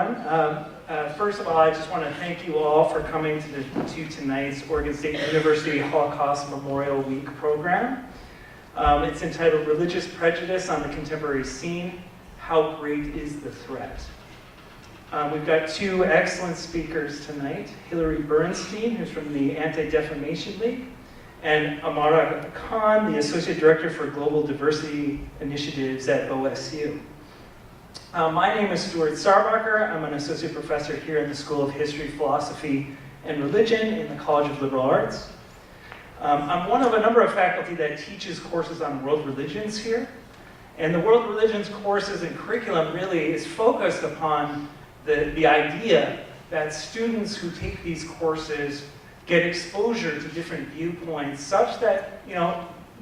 everyone. First of all, I just want to thank you all for coming to tonight's Oregon State University Holocaust Memorial Week program. It's entitled Religious Prejudice on the Contemporary Scene, How Great is the Threat? We've got two excellent speakers tonight, Hillary Bernstein, who's from the Anti-Defamation League, and Amara Khan, the Associate Director for Global Diversity Initiatives at OSU. My name is Stuart Sarbacher. I'm an associate professor here in the School of History, Philosophy, and Religion in the College of Liberal Arts. I'm one of a number of faculty that teaches courses on world religions here. And the world religions courses and curriculum really is focused upon the idea that students who take these courses get exposure to different viewpoints such that,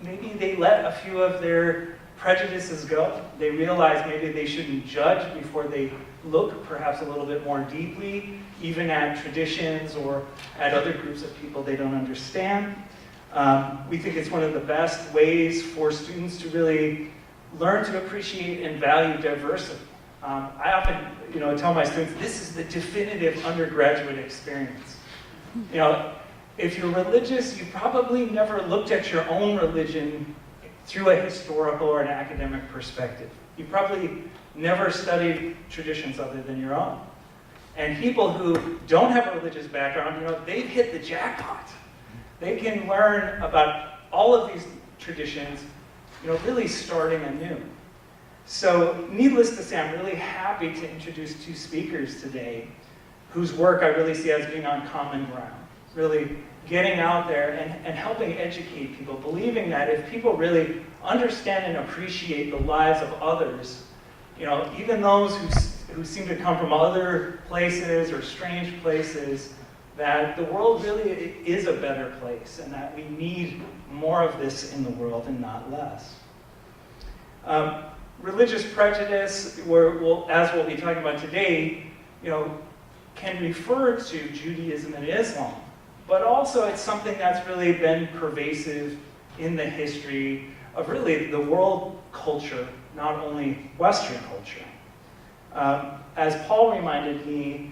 maybe they let a few of their prejudices go. They realize maybe they shouldn't judge before they look perhaps a little bit more deeply, even at traditions or at other groups of people they don't understand. We think it's one of the best ways for students to really learn to appreciate and value diversity. I often tell my students, this is the definitive undergraduate experience. If you're religious, you probably never looked at your own religion through a historical or an academic perspective. You probably never studied traditions other than your own. And people who don't have a religious background, they've hit the jackpot. They can learn about all of these traditions, really starting anew. So needless to say, I'm really happy to introduce two speakers today whose work I really see as being on common ground, really getting out there and helping educate people, believing that if people really understand and appreciate the lives of others, even those who seem to come from other places or strange places, that the world really is a better place and that we need more of this in the world and not less. Religious prejudice, as we'll be talking about today, can refer to Judaism and Islam, but also it's something that's really been pervasive in the history of really the world culture, not only Western culture. As Paul reminded me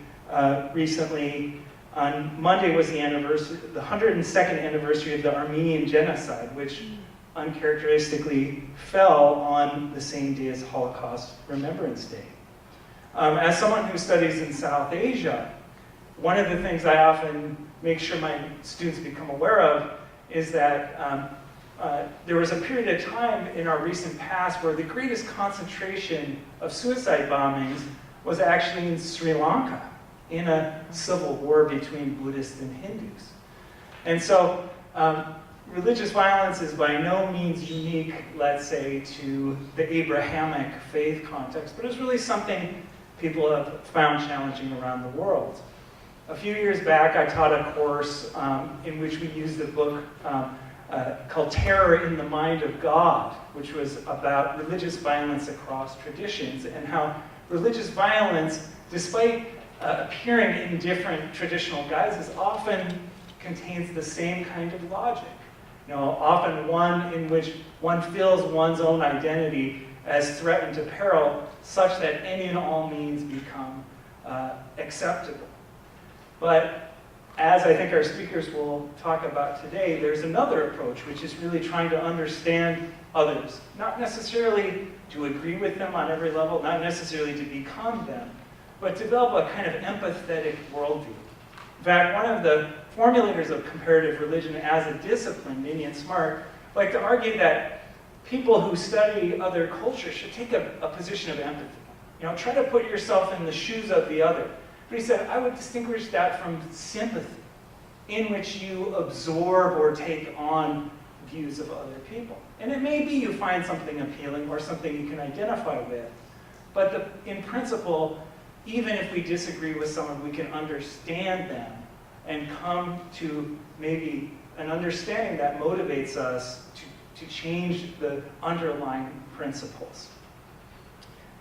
recently, on Monday was the 102nd anniversary of the Armenian genocide, which uncharacteristically fell on the same day as Holocaust Remembrance Day. As someone who studies in South Asia, one of the things I often make sure my students become aware of is that there was a period of time in our recent past where the greatest concentration of suicide bombings was actually in Sri Lanka, in a civil war between Buddhists and Hindus. And so religious violence is by no means unique, let's say, to the Abrahamic faith context, but it's really something people have found challenging around the world. A few years back, I taught a course in which we used a book called Terror in the Mind of God, which was about religious violence across traditions and how religious violence, despite appearing in different traditional guises, often contains the same kind of logic. Often one in which one feels one's own identity as threatened to peril, such that any and all means become acceptable. But as I think our speakers will talk about today, there's another approach, which is really trying to understand others. Not necessarily to agree with them on every level, not necessarily to become them, but develop a kind of empathetic worldview. In fact, one of the formulators of comparative religion as a discipline, Minion Smart, like to argue that people who study other cultures should take a position of empathy. Try to put yourself in the shoes of the other. But he said, I would distinguish that from sympathy, in which you absorb or take on views of other people. And it may be you find something appealing or something you can identify with, but in principle, even if we disagree with someone, we can understand them and come to maybe an understanding that motivates us to change the underlying principles.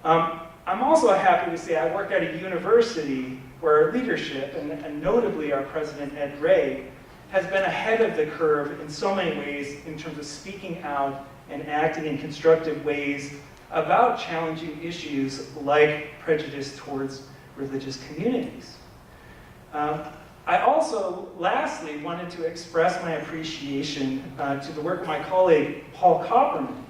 I'm also happy to say I work at a university where our leadership, and notably our president, Ed Ray, has been ahead of the curve in so many ways in terms of speaking out and acting in constructive ways about challenging issues like prejudice towards religious communities. I also, lastly, wanted to express my appreciation to the work of my colleague, Paul Copperman,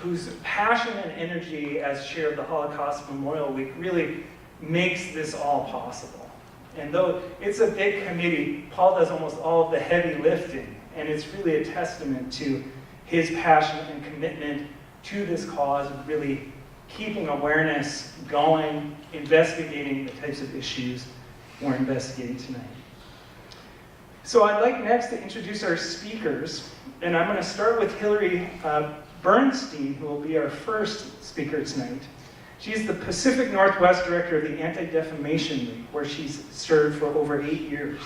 whose passion and energy as chair of the Holocaust Memorial Week really makes this all possible. And though it's a big committee, Paul does almost all of the heavy lifting, and it's really a testament to his passion and commitment to this cause of really keeping awareness going, investigating the types of issues we're investigating tonight. So I'd like next to introduce our speakers, and I'm going to start with Hillary Bernstein, who will be our first speaker tonight. She's the Pacific Northwest Director of the Anti-Defamation League, where she's served for over 8 years.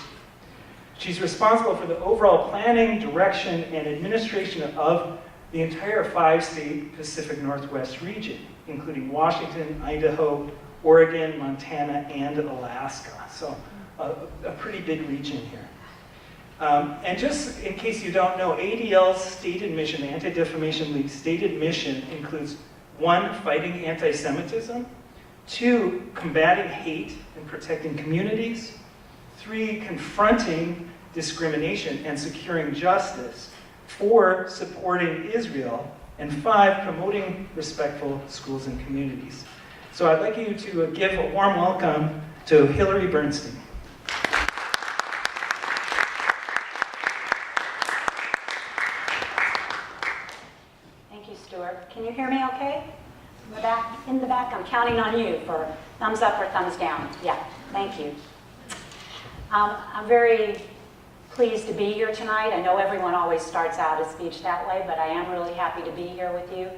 She's responsible for the overall planning, direction, and administration of the entire 5-state Pacific Northwest region, including Washington, Idaho, Oregon, Montana, and Alaska. So a pretty big region here. And just in case you don't know, ADL's stated mission, the Anti-Defamation League's stated mission includes 1, fighting anti-Semitism, 2, combating hate and protecting communities, 3, confronting discrimination and securing justice, 4, supporting Israel, and 5, promoting respectful schools and communities. So I'd like you to give a warm welcome to Hillary Bernstein. Can you hear me okay? In the back, I'm counting on you for thumbs up or thumbs down. Yeah, thank you. I'm very pleased to be here tonight. I know everyone always starts out a speech that way, but I am really happy to be here with you.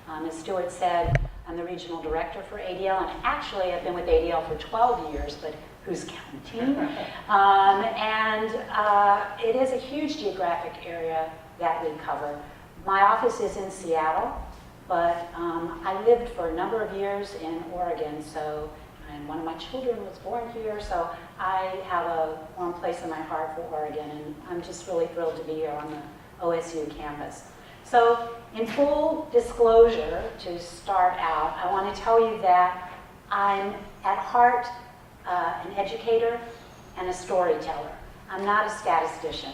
As Stuart said, I'm the regional director for ADL, and actually I've been with ADL for 12 years, but who's counting? It is a huge geographic area that we cover. My office is in Seattle, but I lived for a number of years in Oregon, and one of my children was born here, so I have a warm place in my heart for Oregon, and I'm just really thrilled to be here on the OSU campus. So, in full disclosure, to start out, I want to tell you that I'm at heart an educator and a storyteller. I'm not a statistician.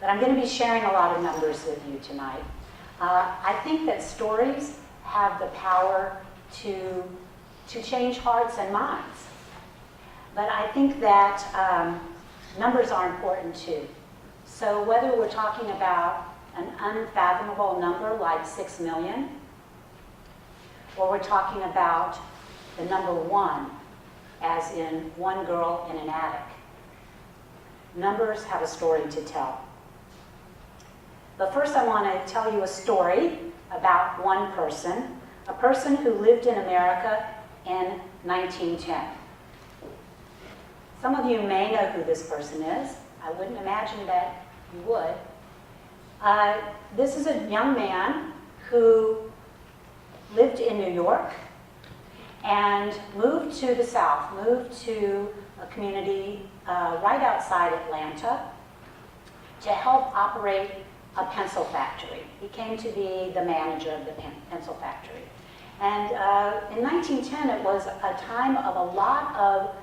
But I'm going to be sharing a lot of numbers with you tonight. I think that stories have the power to change hearts and minds. But I think that numbers are important too. So whether we're talking about an unfathomable number like 6 million, or we're talking about the number 1, as in one girl in an attic, numbers have a story to tell. But first I want to tell you a story about one person, a person who lived in America in 1910. Some of you may know who this person is. I wouldn't imagine that you would. This is a young man who lived in New York and moved to the South, moved to a community right outside Atlanta to help operate a pencil factory. He came to be the manager of the pencil factory. And in 1910, it was a time of a lot of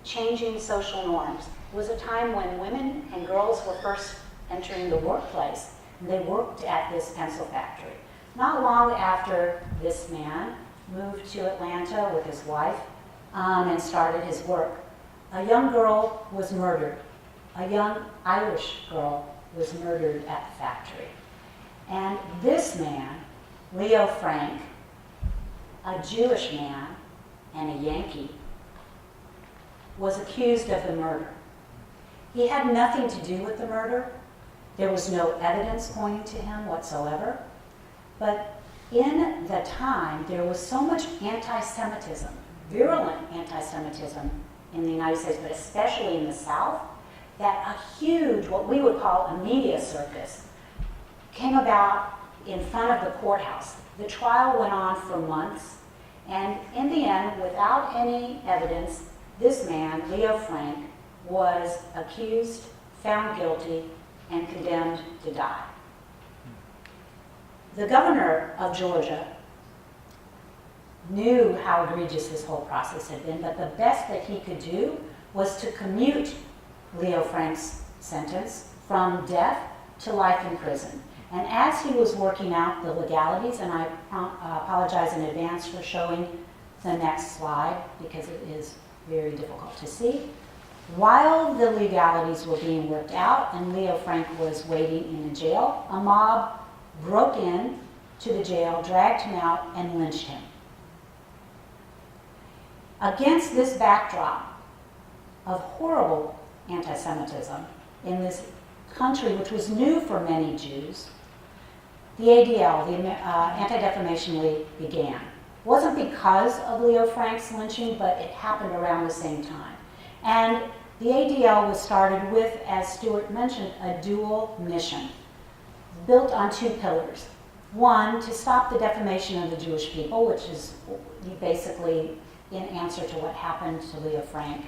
changing social norms. It was a time when women and girls were first entering the workplace. They worked at this pencil factory. Not long after this man moved to Atlanta with his wife and started his work, a young girl was murdered. A young Irish girl was murdered at the factory. And this man, Leo Frank, a Jewish man and a Yankee, was accused of the murder. He had nothing to do with the murder. There was no evidence pointing to him whatsoever. But in the time, there was so much anti-Semitism, virulent anti-Semitism in the United States, but especially in the South, that a huge, what we would call a media circus, came about in front of the courthouse. The trial went on for months, and in the end, without any evidence, this man, Leo Frank, was accused, found guilty, and condemned to die. The governor of Georgia knew how egregious this whole process had been, but the best that he could do was to commute Leo Frank's sentence from death to life in prison. And as he was working out the legalities, and I apologize in advance for showing the next slide because it is very difficult to see. While the legalities were being worked out and Leo Frank was waiting in a jail, a mob broke in to the jail, dragged him out, and lynched him. Against this backdrop of horrible anti-Semitism in this country, which was new for many Jews, the ADL, the Anti-Defamation League, began. It wasn't because of Leo Frank's lynching, but it happened around the same time. And the ADL was started with, as Stuart mentioned, a dual mission, built on two pillars. One, to stop the defamation of the Jewish people, which is basically in answer to what happened to Leo Frank.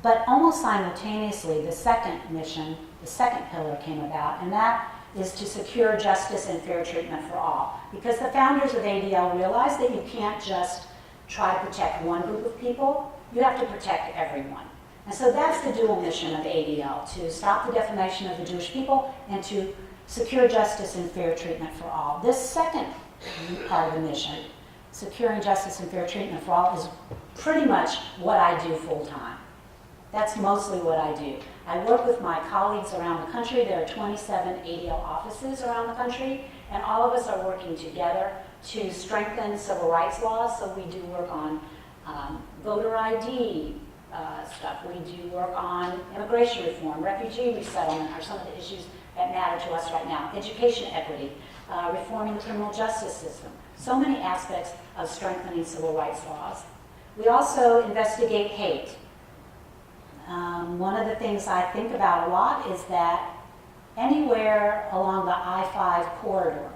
But almost simultaneously, the second mission, the second pillar came about, and that is to secure justice and fair treatment for all. Because the founders of ADL realized that you can't just try to protect one group of people, you have to protect everyone. And so that's the dual mission of ADL, to stop the defamation of the Jewish people and to secure justice and fair treatment for all. This second part of the mission, securing justice and fair treatment for all, is pretty much what I do full time. That's mostly what I do. I work with my colleagues around the country. There are 27 ADL offices around the country, and all of us are working together to strengthen civil rights laws. So we do work on voter ID stuff. We do work on immigration reform, refugee resettlement are some of the issues that matter to us right now. Education equity, reforming the criminal justice system. So many aspects of strengthening civil rights laws. We also investigate hate. One of the things I think about a lot is that anywhere along the I-5 corridor,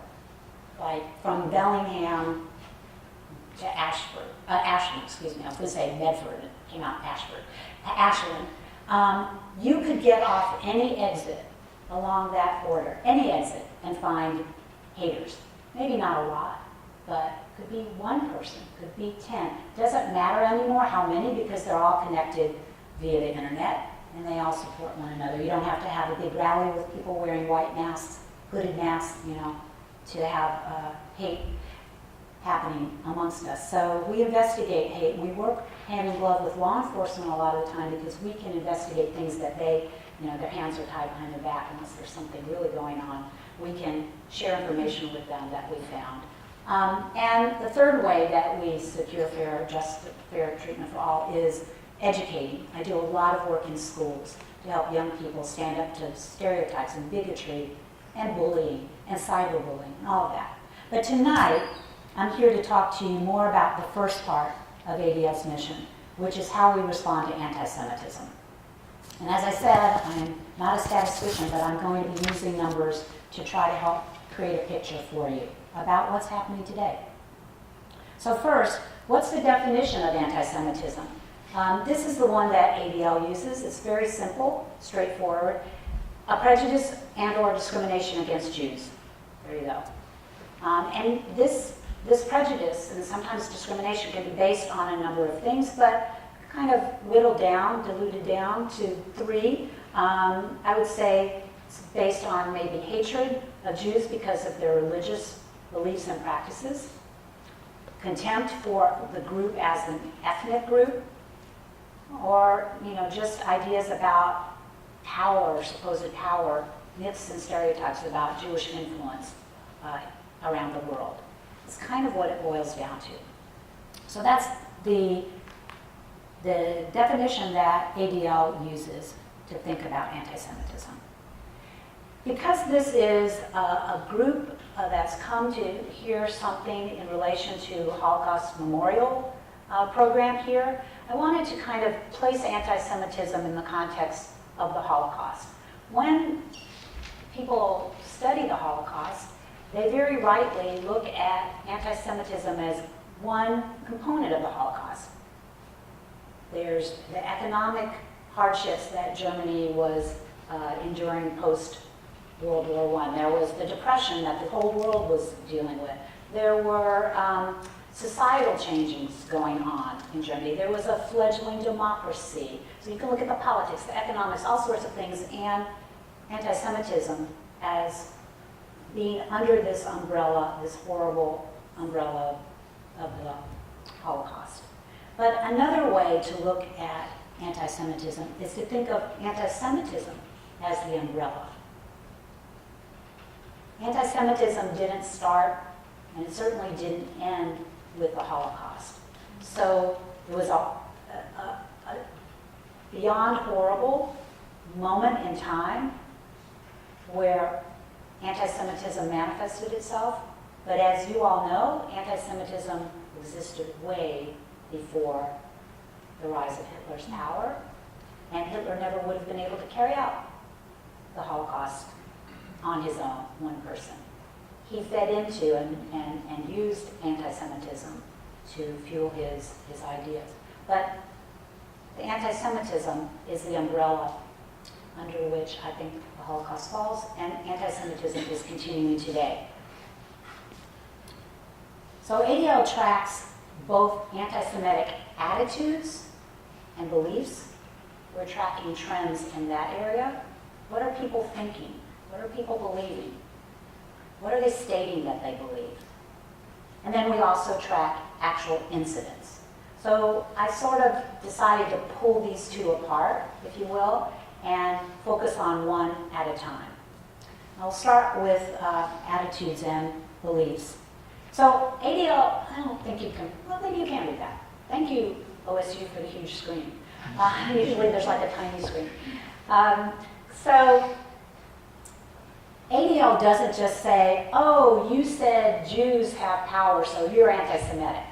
like from Bellingham to Ashford, Ashland, excuse me, I was going to say Medford, it came out Ashford, Ashland, you could get off any exit along that corridor, any exit, and find haters. Maybe not a lot, but could be one person, could be 10. Doesn't matter anymore how many, because they're all connected via the internet, and they all support one another. You don't have to have a big rally with people wearing white masks, hooded masks, to have hate happening amongst us. So we investigate hate. We work hand in glove with law enforcement a lot of the time because we can investigate things that they, their hands are tied behind their back unless there's something really going on. We can share information with them that we found. And the third way that we secure fair treatment for all is educating. I do a lot of work in schools to help young people stand up to stereotypes and bigotry and bullying and cyberbullying and all of that. But tonight, I'm here to talk to you more about the first part of ADL's mission, which is how we respond to anti-Semitism. And as I said, I'm not a statistician, but I'm going to be using numbers to try to help create a picture for you about what's happening today. So first, what's the definition of anti-Semitism? This is the one that ADL uses. It's very simple, straightforward. A prejudice and/or discrimination against Jews. There you go. And this prejudice and sometimes discrimination can be based on a number of things, but kind of whittled down, diluted down to 3. I would say it's based on maybe hatred of Jews because of their religious beliefs and practices, contempt for the group as an ethnic group, or just ideas about power, supposed power, myths and stereotypes about Jewish influence around the world. It's kind of what it boils down to. So that's the definition that ADL uses to think about anti-Semitism. Because this is a group that's come to hear something in relation to Holocaust Memorial program here, I wanted to kind of place anti-Semitism in the context of the Holocaust. When people study the Holocaust, they very rightly look at anti-Semitism as one component of the Holocaust. There's the economic hardships that Germany was enduring post-World War I. There was the depression that the whole world was dealing with. There were societal changes going on in Germany. There was a fledgling democracy. So you can look at the politics, the economics, all sorts of things, and anti-Semitism as being under this umbrella, this horrible umbrella of the Holocaust. But another way to look at anti-Semitism is to think of anti-Semitism as the umbrella. Anti-Semitism didn't start, and it certainly didn't end with the Holocaust. So it was a beyond horrible moment in time where anti-Semitism manifested itself. But as you all know, anti-Semitism existed way before the rise of Hitler's power, and Hitler never would have been able to carry out the Holocaust on his own, one person. He fed into and used anti-Semitism to fuel his ideas. But the anti-Semitism is the umbrella under which I think the Holocaust falls, and anti-Semitism is continuing today. So ADL tracks both anti-Semitic attitudes and beliefs. We're tracking trends in that area. What are people thinking? What are people believing? What are they stating that they believe? And then we also track actual incidents. So I sort of decided to pull these two apart, if you will, and focus on one at a time. I'll start with attitudes and beliefs. So ADL, I don't think you can, well, maybe you can read that. Thank you, OSU, for the huge screen. Usually there's like a tiny screen. So ADL doesn't just say, oh, you said Jews have power, so you're anti-Semitic.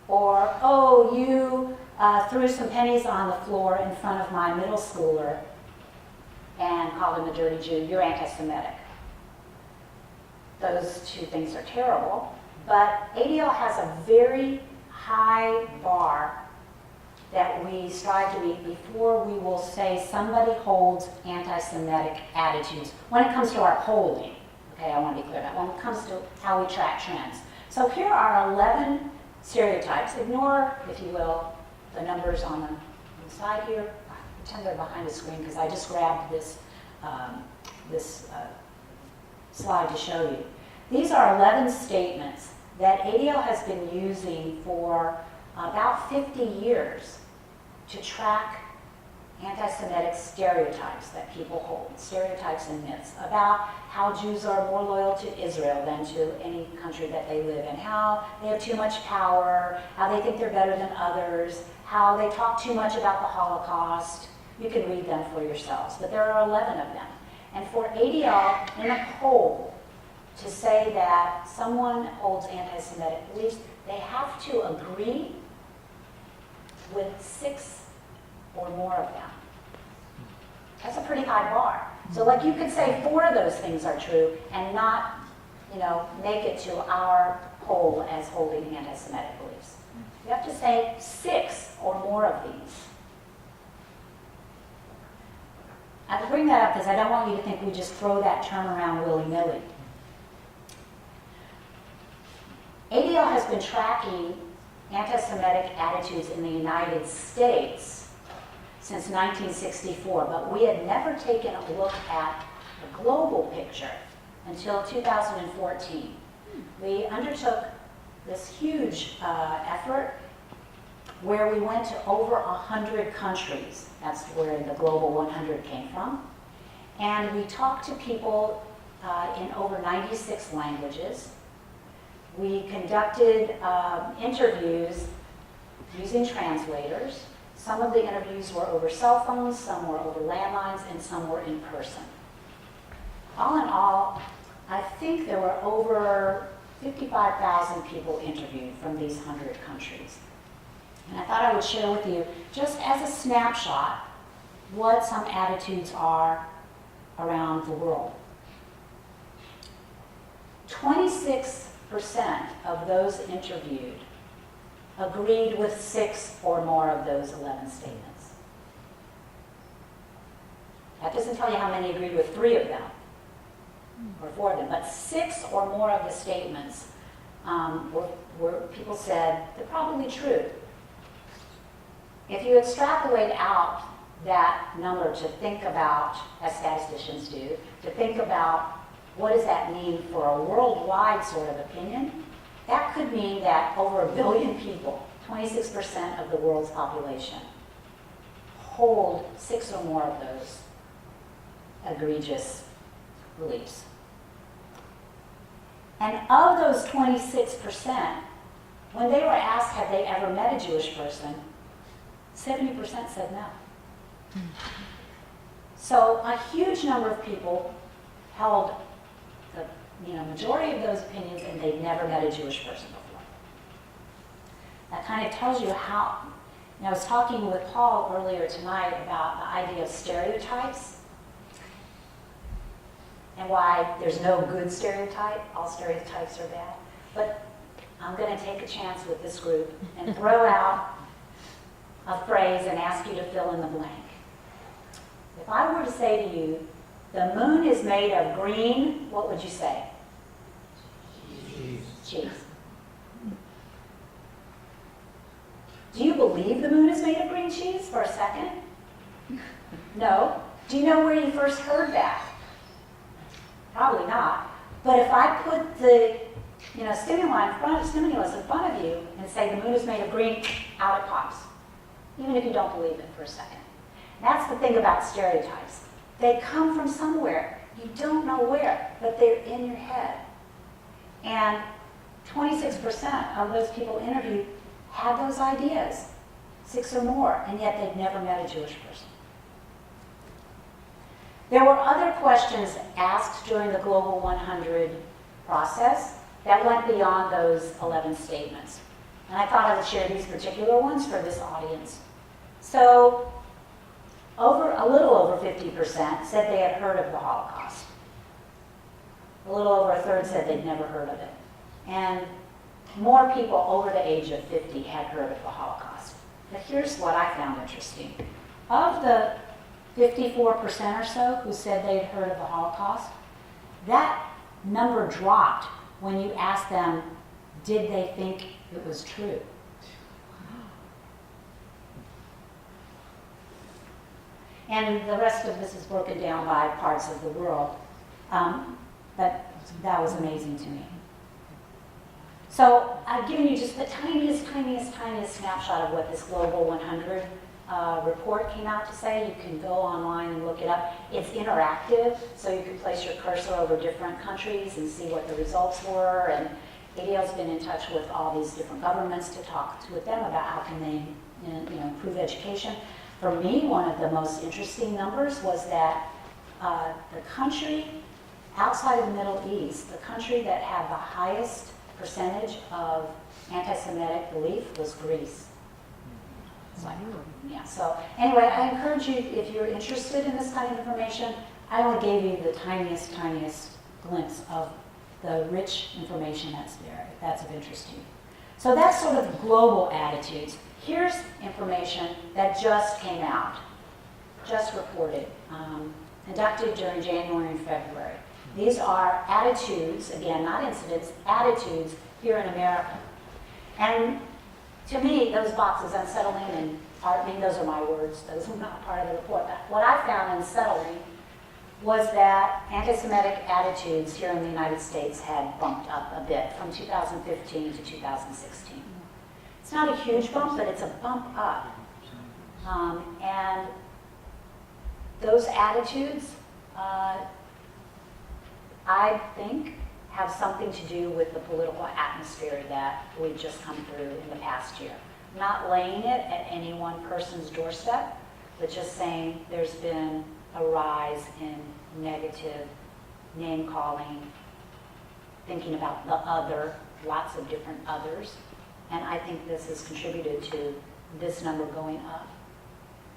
Or, oh, you threw some pennies on the floor in front of my middle schooler and called him a dirty Jew, you're anti-Semitic. Those two things are terrible, but ADL has a very high bar that we strive to meet before we will say somebody holds anti-Semitic attitudes when it comes to our polling. Okay, I want to be clear about that. When it comes to how we track trends. So here are 11 stereotypes. Ignore, if you will, the numbers on the side here. I pretend they're behind the screen because I just grabbed this, slide to show you. These are 11 statements that ADL has been using for about 50 years to track anti-Semitic stereotypes that people hold, stereotypes and myths about how Jews are more loyal to Israel than to any country that they live in, how they have too much power, how they think they're better than others, how they talk too much about the Holocaust. You can read them for yourselves, but there are 11 of them. And for ADL in a poll to say that someone holds anti-Semitic beliefs, they have to agree with 6 or more of them. That's a pretty high bar. So like you could say 4 of those things are true and not, make it to our poll as holding anti-Semitic beliefs. You have to say 6 or more of these. I bring that up because I don't want you to think we just throw that term around willy-nilly. ADL has been tracking anti-Semitic attitudes in the United States since 1964, but we had never taken a look at the global picture until 2014. We undertook this huge effort where we went to over 100 countries. That's where the Global 100 came from. And we talked to people in over 96 languages. We conducted interviews using translators. Some of the interviews were over cell phones, some were over landlines, and some were in person. All in all, I think there were over 55,000 people interviewed from these 100 countries. And I thought I would share with you, just as a snapshot, what some attitudes are around the world. 26% of those interviewed agreed with 6 or more of those 11 statements. That doesn't tell you how many agreed with 3 of them, or 4 of them, but 6 or more of the statements where people said they're probably true. If you extrapolate out that number to think about, as statisticians do, to think about what does that mean for a worldwide sort of opinion, that could mean that over 1 billion people, 26% of the world's population, hold 6 or more of those egregious beliefs. And of those 26%, when they were asked have they ever met a Jewish person, 70% said no. So a huge number of people held the majority of those opinions, and they'd never met a Jewish person before. That kind of tells you how. I was talking with Paul earlier tonight about the idea of stereotypes and why there's no good stereotype. All stereotypes are bad. But I'm going to take a chance with this group and throw out a phrase and ask you to fill in the blank. If I were to say to you, the moon is made of green, what would you say? Cheese. Do you believe the moon is made of green cheese for a second? No. Do you know where you first heard that? Probably not. But if I put the stimulus in front of you and say the moon is made of green, out it pops. Even if you don't believe it for a second. That's the thing about stereotypes. They come from somewhere. You don't know where, but they're in your head. And 26% of those people interviewed had those ideas, 6 or more, and yet they'd never met a Jewish person. There were other questions asked during the Global 100 process that went beyond those 11 statements. And I thought I would share these particular ones for this audience. So, a little over 50% said they had heard of the Holocaust. A little over a third said they'd never heard of it. And more people over the age of 50 had heard of the Holocaust. But here's what I found interesting. Of the 54% or so who said they'd heard of the Holocaust, that number dropped when you asked them, did they think it was true? And the rest of this is broken down by parts of the world. But that was amazing to me. So I've given you just the tiniest snapshot of what this Global 100 report came out to say. You can go online and look it up. It's interactive, so you can place your cursor over different countries and see what the results were. And ADL's been in touch with all these different governments to talk with them about how can they improve education. For me, one of the most interesting numbers was that the country outside of the Middle East, the country that had the highest percentage of anti-Semitic belief was Greece. So anyway, I encourage you, if you're interested in this kind of information, I only gave you the tiniest glimpse of the rich information that's of interest to you. So that's sort of global attitudes. Here's information that just came out, just reported, conducted during January and February. These are attitudes, again, not incidents, attitudes here in America. And to me, those boxes, unsettling and heartening, those are my words, those are not part of the report. But what I found unsettling was that anti-Semitic attitudes here in the United States had bumped up a bit from 2015 to 2016. It's not a huge bump, but it's a bump up. And those attitudes, I think, have something to do with the political atmosphere that we've just come through in the past year. Not laying it at any one person's doorstep, but just saying there's been a rise in negative name-calling, thinking about the other, lots of different others. And I think this has contributed to this number going up.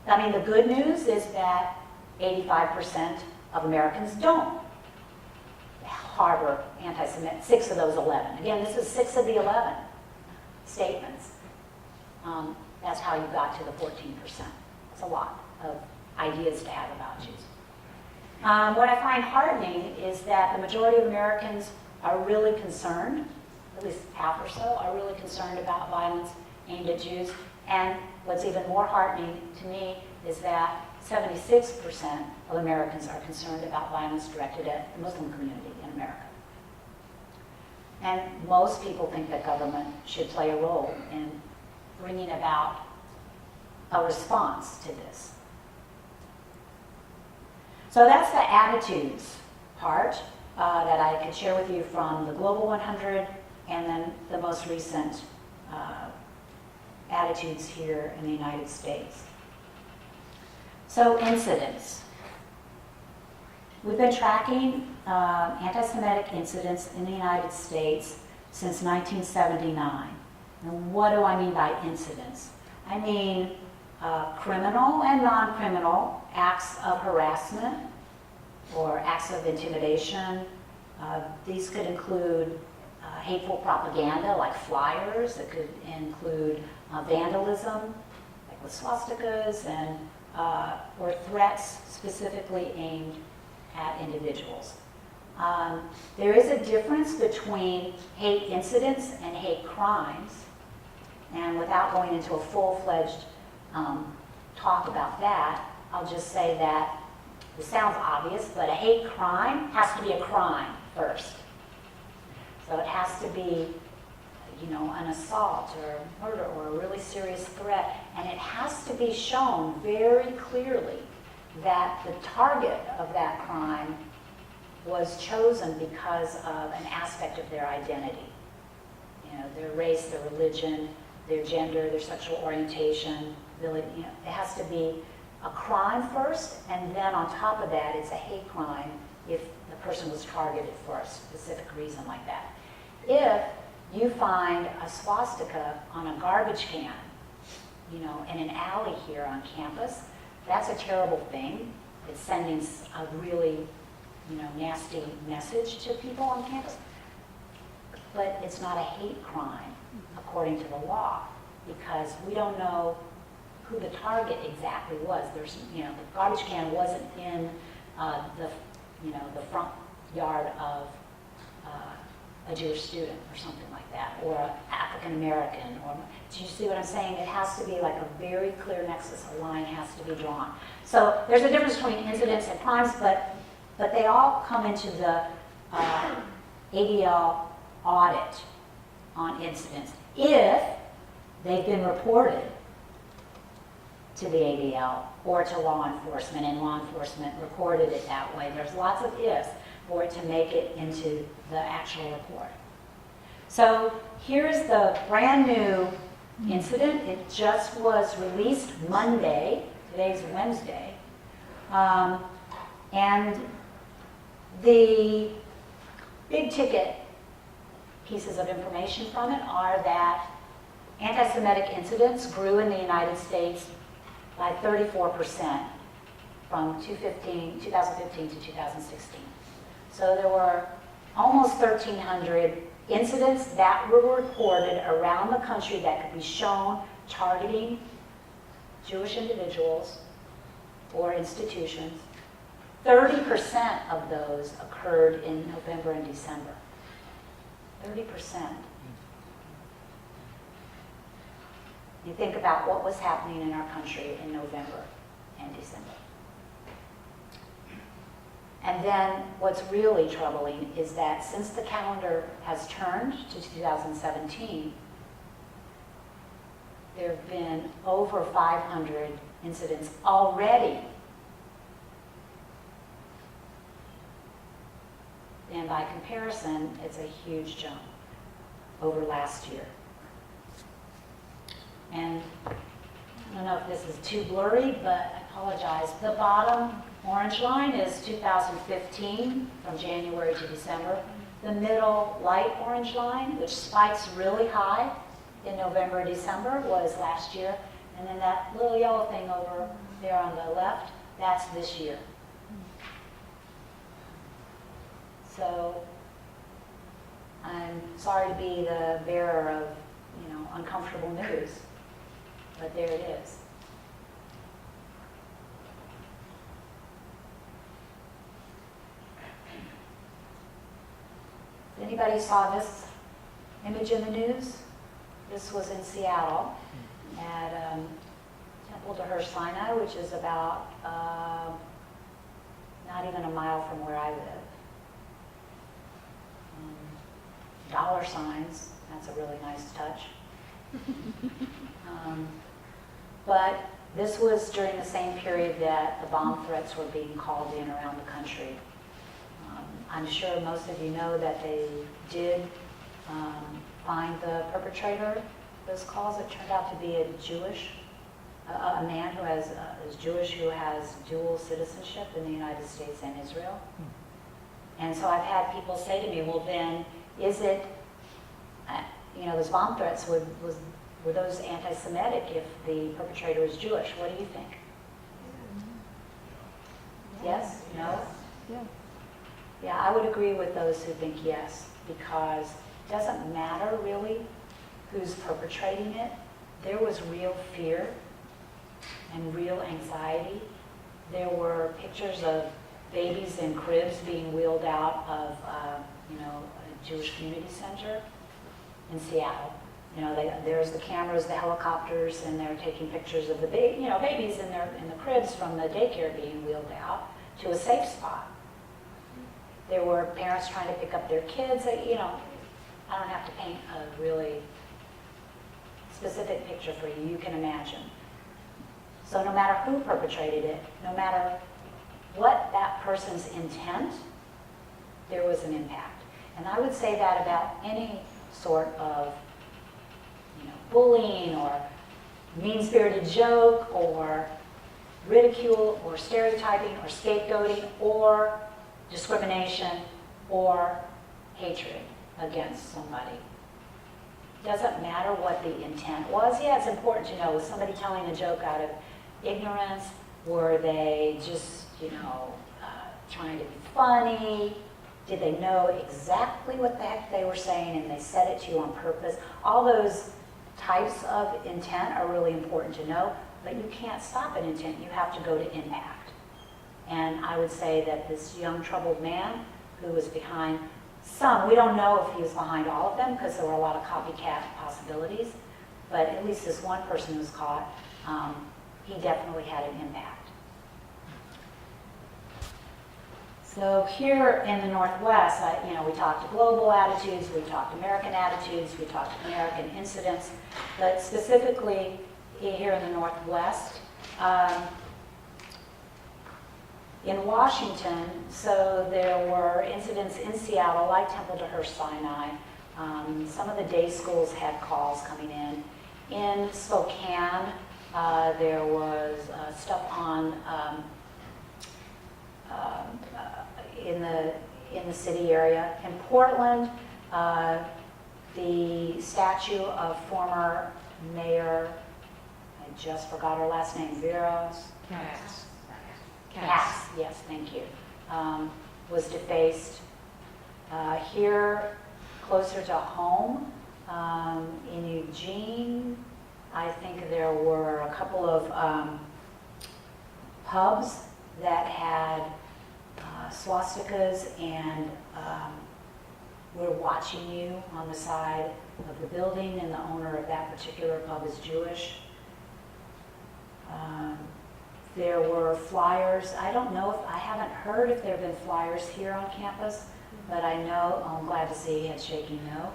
I mean, the good news is that 85% of Americans don't harbor anti-Semitic, 6 of those 11. Again, this is 6 of the 11 statements. That's how you got to the 14%. It's a lot of ideas to have about Jews. What I find heartening is that the majority of Americans are really concerned at least half or so, are really concerned about violence aimed at Jews. And what's even more heartening to me is that 76% of Americans are concerned about violence directed at the Muslim community in America. And most people think that government should play a role in bringing about a response to this. So that's the attitudes part that I could share with you from the Global 100 and then the most recent attitudes here in the United States. So incidents. We've been tracking anti-Semitic incidents in the United States since 1979. And what do I mean by incidents? I mean criminal and non-criminal acts of harassment or acts of intimidation. These could include hateful propaganda like flyers. It could include vandalism, like with swastikas, and or threats specifically aimed at individuals. There is a difference between hate incidents and hate crimes, and without going into a full-fledged talk about that, I'll just say that it sounds obvious, but a hate crime has to be a crime first. So it has to be, an assault or a murder or a really serious threat, and it has to be shown very clearly that the target of that crime was chosen because of an aspect of their identity. Their race, their religion, their gender, their sexual orientation. Really, it has to be a crime first, and then on top of that, it's a hate crime if the person was targeted for a specific reason like that. If you find a swastika on a garbage can, in an alley here on campus, that's a terrible thing. It's sending a really, nasty message to people on campus. But it's not a hate crime, according to the law, because we don't know who the target exactly was. There's, the garbage can wasn't in the front yard of a Jewish student or something like that, or an African American. Or do you see what I'm saying? It has to be like a very clear nexus. A line has to be drawn. So there's a difference between incidents and crimes, but they all come into the ADL audit on incidents if they've been reported to the ADL or to law enforcement, and law enforcement recorded it that way. There's lots of ifs for it to make it into the actual report. So here's the brand new incident. It just was released Monday. Today's Wednesday. And the big ticket pieces of information from it are that anti-Semitic incidents grew in the United States by 34% from 2015 to 2016. So there were almost 1,300 incidents that were reported around the country that could be shown targeting Jewish individuals or institutions. 30% of those occurred in November and December. 30%. You think about what was happening in our country in November and December. And then what's really troubling is that since the calendar has turned to 2017, there have been over 500 incidents already. And by comparison, it's a huge jump over last year. And I don't know if this is too blurry, but I apologize. The bottom orange line is 2015 from January to December. The middle light orange line, which spikes really high in November, December, was last year. And then that little yellow thing over there on the left, that's this year. So I'm sorry to be the bearer of, uncomfortable news, but there it is. Anybody saw this image in the news. This was in Seattle at Temple to Her Sinai, which is about not even a mile from where I live. Dollar signs, that's a really nice touch. But this was during the same period that the bomb threats were being called in around the country. I'm sure most of you know that they did find the perpetrator of those calls. It turned out to be a man who is Jewish, who has dual citizenship in the United States and Israel. And so I've had people say to me, well then, is it, those bomb threats, were those anti-Semitic if the perpetrator is Jewish? What do you think? Yes? No? Yeah. Yeah, I would agree with those who think yes, because it doesn't matter really who's perpetrating it. There was real fear and real anxiety. There were pictures of babies in cribs being wheeled out of, a Jewish community center in Seattle. There's the cameras, the helicopters, and they're taking pictures of the babies in the cribs from the daycare being wheeled out to a safe spot. There were parents trying to pick up their kids. I don't have to paint a really specific picture for you. You can imagine. So no matter who perpetrated it, no matter what that person's intent, there was an impact. And I would say that about any sort of bullying or mean-spirited joke or ridicule or stereotyping or scapegoating or discrimination or hatred against somebody. Doesn't matter what the intent was. Yeah, it's important to know, was somebody telling a joke out of ignorance? Were they just, trying to be funny? Did they know exactly what the heck they were saying and they said it to you on purpose? All those types of intent are really important to know, but you can't stop an intent. You have to go to impact. And I would say that this young troubled man who was behind some, we don't know if he was behind all of them because there were a lot of copycat possibilities, but at least this one person who was caught, he definitely had an impact. So here in the Northwest, we talked global attitudes, we talked American attitudes, we talked American incidents, but specifically here in the Northwest, in Washington, so there were incidents in Seattle, like Temple to Her Sinai. Some of the day schools had calls coming in. In Spokane, there was stuff on in the city area. In Portland, the statue of former mayor, I just forgot her last name, Cass, yes, thank you, was defaced. Here, closer to home, in Eugene, I think there were a couple of pubs that had swastikas and we're watching you on the side of the building, and the owner of that particular pub is Jewish. There were flyers. I don't know I haven't heard if there have been flyers here on campus, but I know, I'm glad to see head shaking no.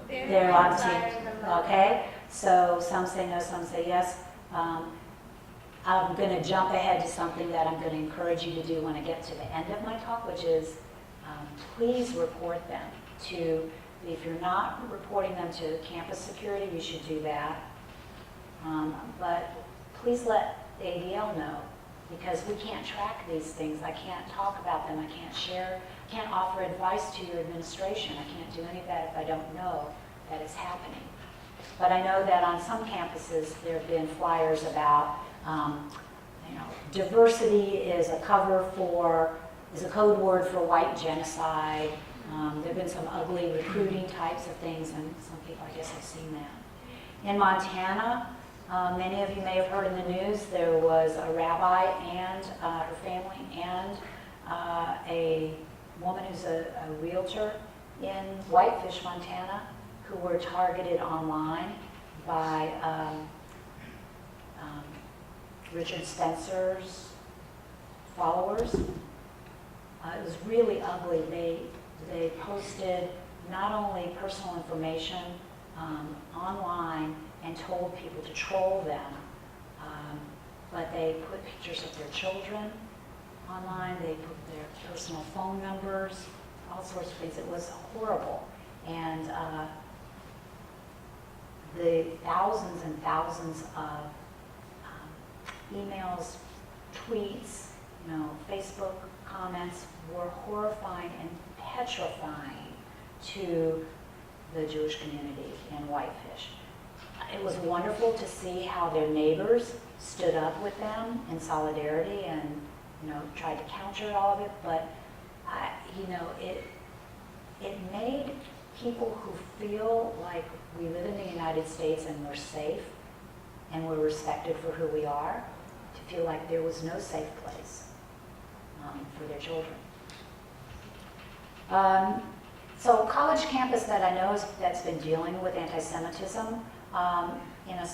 They're on team. Okay, so some say no, some say yes. I'm going to jump ahead to something that I'm going to encourage you to do when I get to the end of my talk, which is please report them to, if you're not reporting them to campus security, you should do that. But please let the ADL know, because we can't track these things. I can't talk about them. I can't share, can't offer advice to your administration. I can't do any of that if I don't know that it's happening. But I know that on some campuses there have been flyers about diversity is a code word for white genocide. There have been some ugly recruiting types of things, and some people, I guess, have seen that. In Montana, many of you may have heard in the news, there was a rabbi and her family and a woman who's a realtor in Whitefish, Montana, who were targeted online by Richard Spencer's followers. It was really ugly. They posted not only personal information online and told people to troll them, but they put pictures of their children online. They put their personal phone numbers, all sorts of things. It was horrible. And the thousands and thousands of emails, tweets, Facebook comments were horrifying and petrifying to the Jewish community in Whitefish. It was wonderful to see how their neighbors stood up with them in solidarity and tried to counter all of it, but it made people who feel like we live in the United States and we're safe and we're respected for who we are, to feel like there was no safe place for their children. So college campus that I know that's been dealing with anti-Semitism in a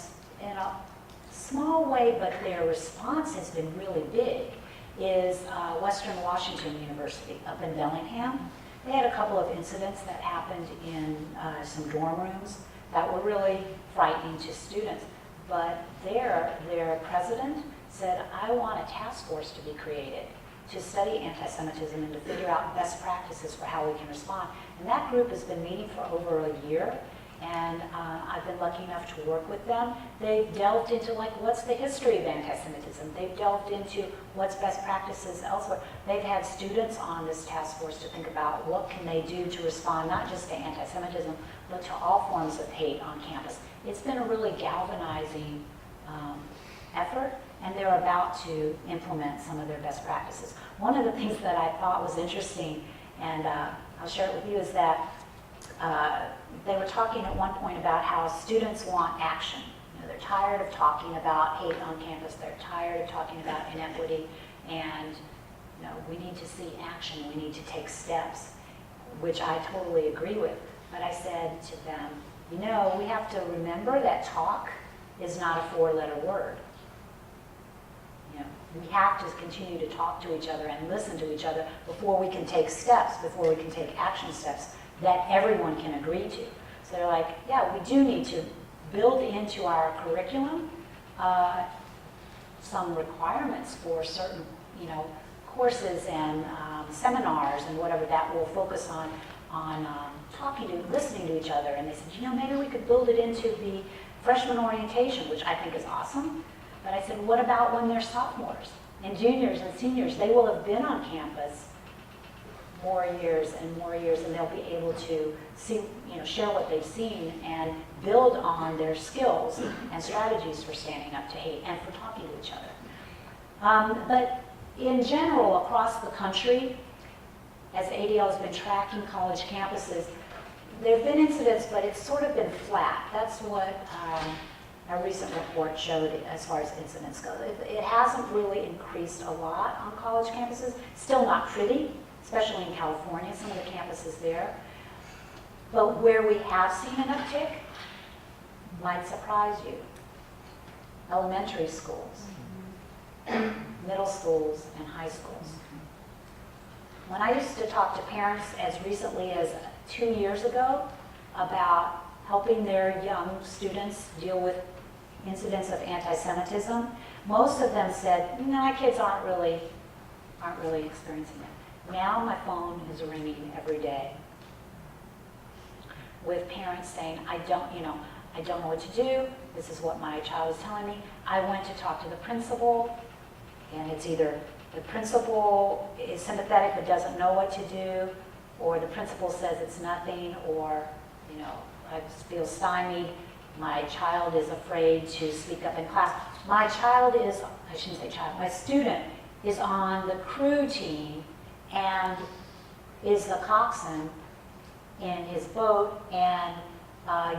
small way, but their response has been really big, is Western Washington University up in Bellingham. They had a couple of incidents that happened in some dorm rooms that were really frightening to students. But their president said, I want a task force to be created to study anti-Semitism and to figure out best practices for how we can respond. And that group has been meeting for over a year, and I've been lucky enough to work with them. They've delved into what's the history of anti-Semitism. They've delved into what's best practices elsewhere. They've had students on this task force to think about what can they do to respond not just to anti-Semitism, but to all forms of hate on campus. It's been a really galvanizing effort, and they're about to implement some of their best practices. One of the things that I thought was interesting, and I'll share it with you, is that they were talking at one point about how students want action. They're tired of talking about hate on campus. They're tired of talking about inequity, and we need to see action. We need to take steps, which I totally agree with. But I said to them, we have to remember that talk is not a four-letter word. We have to continue to talk to each other and listen to each other before we can take steps, before we can take action steps that everyone can agree to. So they're like, yeah, we do need to build into our curriculum some requirements for certain, courses and seminars and whatever that will focus on listening to each other. And they said, maybe we could build it into the freshman orientation, which I think is awesome. But I said, what about when they're sophomores and juniors and seniors? They will have been on campus more years, and they'll be able to see, share what they've seen and build on their skills and strategies for standing up to hate and for talking to each other. But in general, across the country, as ADL has been tracking college campuses, there have been incidents, but it's sort of been flat. That's what a recent report showed as far as incidents go. It hasn't really increased a lot on college campuses. Still not pretty, especially in California, some of the campuses there. But where we have seen an uptick might surprise you. Elementary schools, middle schools, and high schools. When I used to talk to parents as recently as 2 years ago about helping their young students deal with incidents of anti-Semitism, most of them said, my kids aren't really experiencing it. Now my phone is ringing every day with parents saying, I don't know what to do. This is what my child is telling me. I went to talk to the principal, and it's either the principal is sympathetic but doesn't know what to do, or the principal says it's nothing, or I feel stymied. My child is afraid to speak up in class. My student is on the crew team and is the coxswain in his boat, and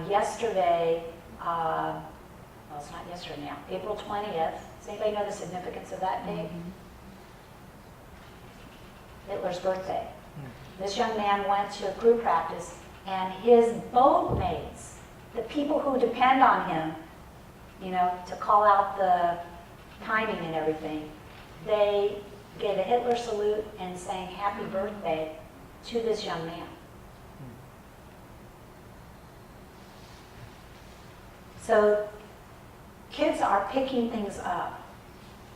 yesterday, it's not yesterday now, April 20th, does anybody know the significance of that date? Hitler's birthday. This young man went to crew practice and his boat mates, the people who depend on him, you know, to call out the timing and everything, they gave a Hitler salute and sang happy birthday to this young man. So kids are picking things up,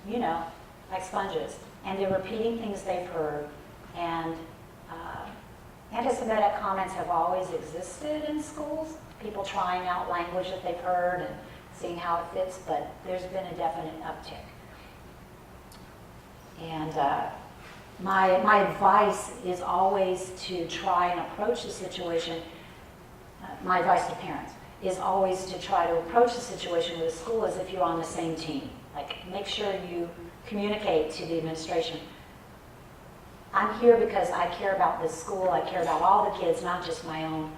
you know, like sponges, and they're repeating things they've heard. And anti-Semitic comments have always existed in schools, people trying out language that they've heard and seeing how it fits, but there's been a definite uptick. And my advice is always to try and approach the situation, my advice to parents, is always to try to approach the situation with the school as if you're on the same team. Like, make sure you communicate to the administration. I'm here because I care about this school, I care about all the kids, not just my own.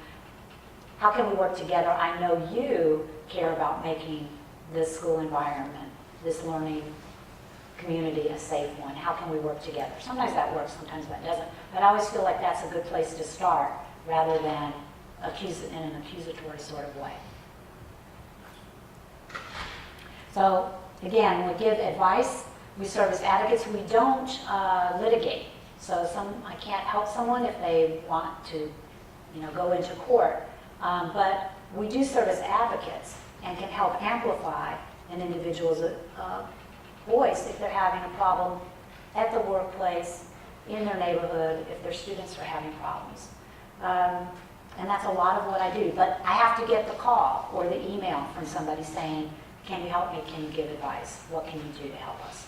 How can we work together? I know you care about making this school environment, this learning community a safe one. How can we work together? Sometimes that works, sometimes that doesn't. But I always feel like that's a good place to start rather than in an accusatory sort of way. So again, we give advice, we serve as advocates, we don't litigate. So I can't help someone if they want to, you know, go into court. But we do serve as advocates and can help amplify an individual's voice if they're having a problem at the workplace, in their neighborhood, if their students are having problems. And that's a lot of what I do. But I have to get the call or the email from somebody saying, can you help me? Can you give advice? What can you do to help us?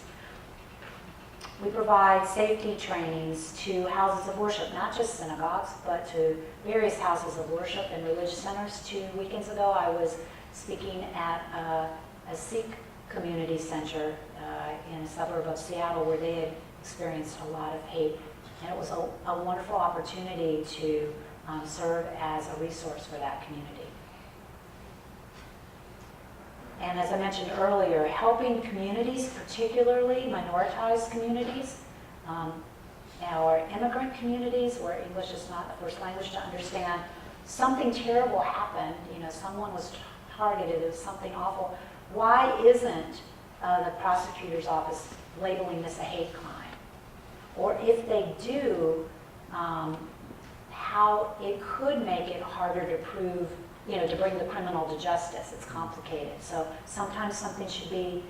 We provide safety trainings to houses of worship, not just synagogues, but to various houses of worship and religious centers. 2 weekends ago, I was speaking at a Sikh community center in a suburb of Seattle where they had experienced a lot of hate. And it was a wonderful opportunity to serve as a resource for that community. And as I mentioned earlier, helping communities, particularly minoritized communities, or immigrant communities where English is not the first language to understand, something terrible happened, you know, someone was targeted, it was something awful. Why isn't the prosecutor's office labeling this a hate crime? Or if they do, how it could make it harder to prove, you know, to bring the criminal to justice. It's complicated. So sometimes something should be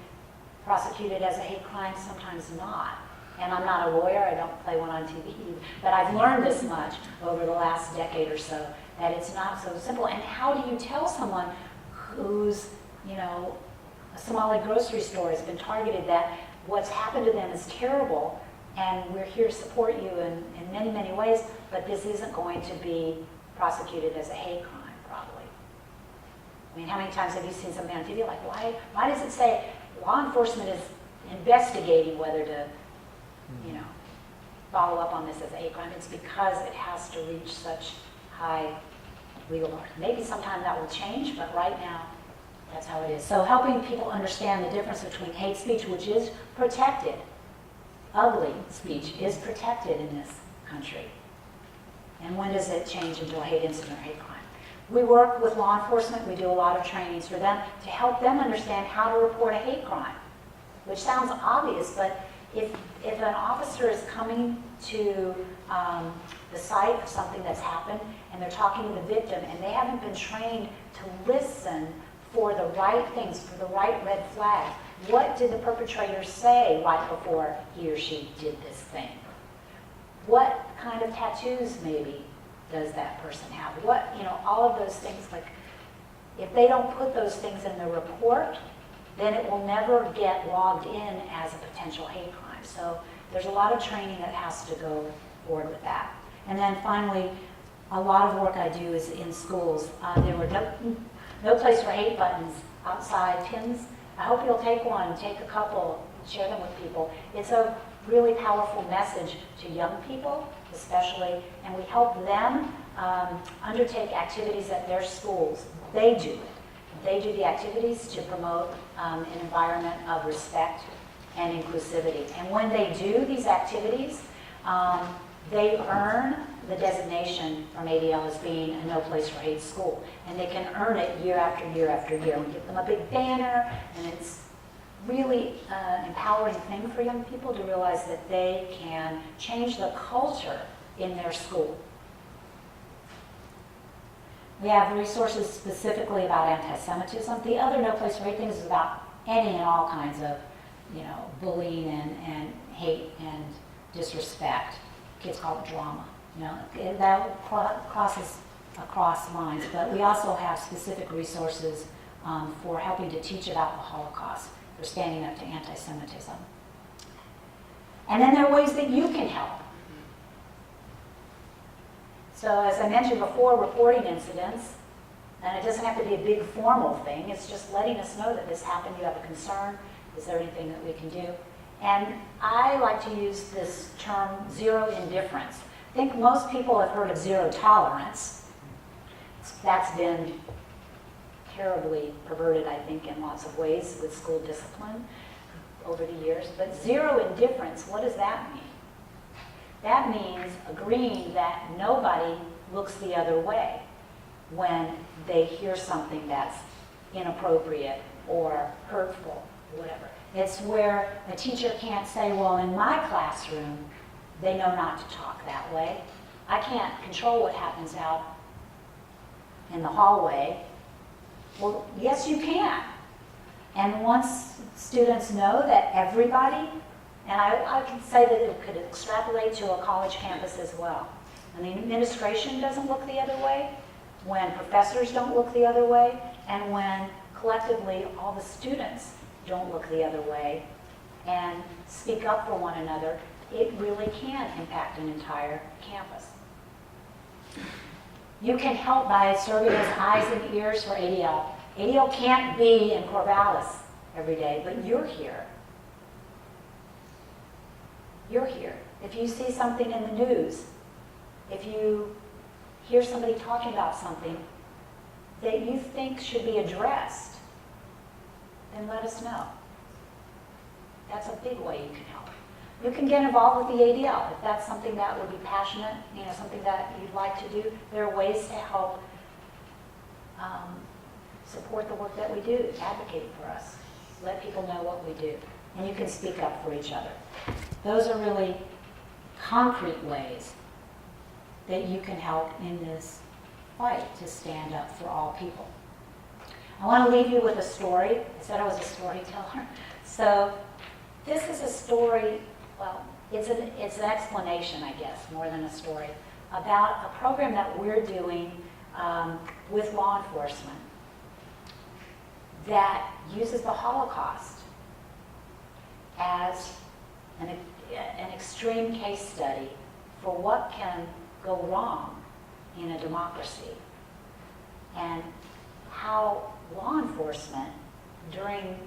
prosecuted as a hate crime, sometimes not. And I'm not a lawyer, I don't play one on TV, but I've learned this much over the last decade or so, that it's not so simple. And how do you tell someone who's, you know, a Somali grocery store has been targeted that what's happened to them is terrible, and we're here to support you in many, many ways, but this isn't going to be prosecuted as a hate crime, probably. I mean, how many times have you seen something on TV like, why does it say law enforcement is investigating whether to, you know, follow up on this as a hate crime? It's because it has to reach such high legal bar. Maybe sometime that will change, but right now, that's how it is. So helping people understand the difference between hate speech, which is protected, ugly speech is protected in this country. And when does it change into a hate incident or hate crime? We work with law enforcement. We do a lot of trainings for them to help them understand how to report a hate crime, which sounds obvious, but if an officer is coming to the site of something that's happened and they're talking to the victim and they haven't been trained to listen for the right things, for the right red flags, what did the perpetrator say right before he or she did this thing? What kind of tattoos maybe does that person have? What, you know, all of those things, like, if they don't put those things in the report, then it will never get logged in as a potential hate crime. So there's a lot of training that has to go forward with that. And then finally, a lot of work I do is in schools. There were no place for hate buttons outside pins. I hope you'll take one, take a couple, share them with people. It's a really powerful message to young people, especially, and we help them undertake activities at their schools. They do it. They do the activities to promote an environment of respect and inclusivity. And when they do these activities, they earn the designation from ADL as being a no place for hate school. And they can earn it year after year after year. We give them a big banner, and it's really an empowering thing for young people to realize that they can change the culture in their school. We have resources specifically about anti-Semitism. The other No Place for Hate thing is about any and all kinds of, bullying and hate and disrespect. Kids call it drama. That crosses across lines. But we also have specific resources for helping to teach about the Holocaust, for standing up to anti-Semitism. And then there are ways that you can help. So as I mentioned before, reporting incidents, and it doesn't have to be a big formal thing, it's just letting us know that this happened, you have a concern, is there anything that we can do? And I like to use this term zero indifference. I think most people have heard of zero tolerance. That's been terribly perverted, I think, in lots of ways with school discipline over the years. But zero indifference, what does that mean? That means agreeing that nobody looks the other way when they hear something that's inappropriate or hurtful, or whatever. It's where a teacher can't say, well, in my classroom, they know not to talk that way. I can't control what happens out in the hallway. Well, yes, you can. And once students know that everybody, and I can say that it could extrapolate to a college campus as well. When the administration doesn't look the other way, when professors don't look the other way, and when collectively all the students don't look the other way and speak up for one another, it really can impact an entire campus. You can help by serving as eyes and ears for ADL. ADL can't be in Corvallis every day, but you're here. You're here. If you see something in the news, if you hear somebody talking about something that you think should be addressed, then let us know. That's a big way you can help. You can get involved with the ADL if that's something that would be passionate, something that you'd like to do. There are ways to help support the work that we do, advocate for us, let people know what we do, and you can speak up for each other. Those are really concrete ways that you can help in this fight to stand up for all people. I want to leave you with a story. I said I was a storyteller. So this is a story, well, it's an explanation, I guess, more than a story, about a program that we're doing with law enforcement that uses the Holocaust as an extreme case study for what can go wrong in a democracy, and how law enforcement during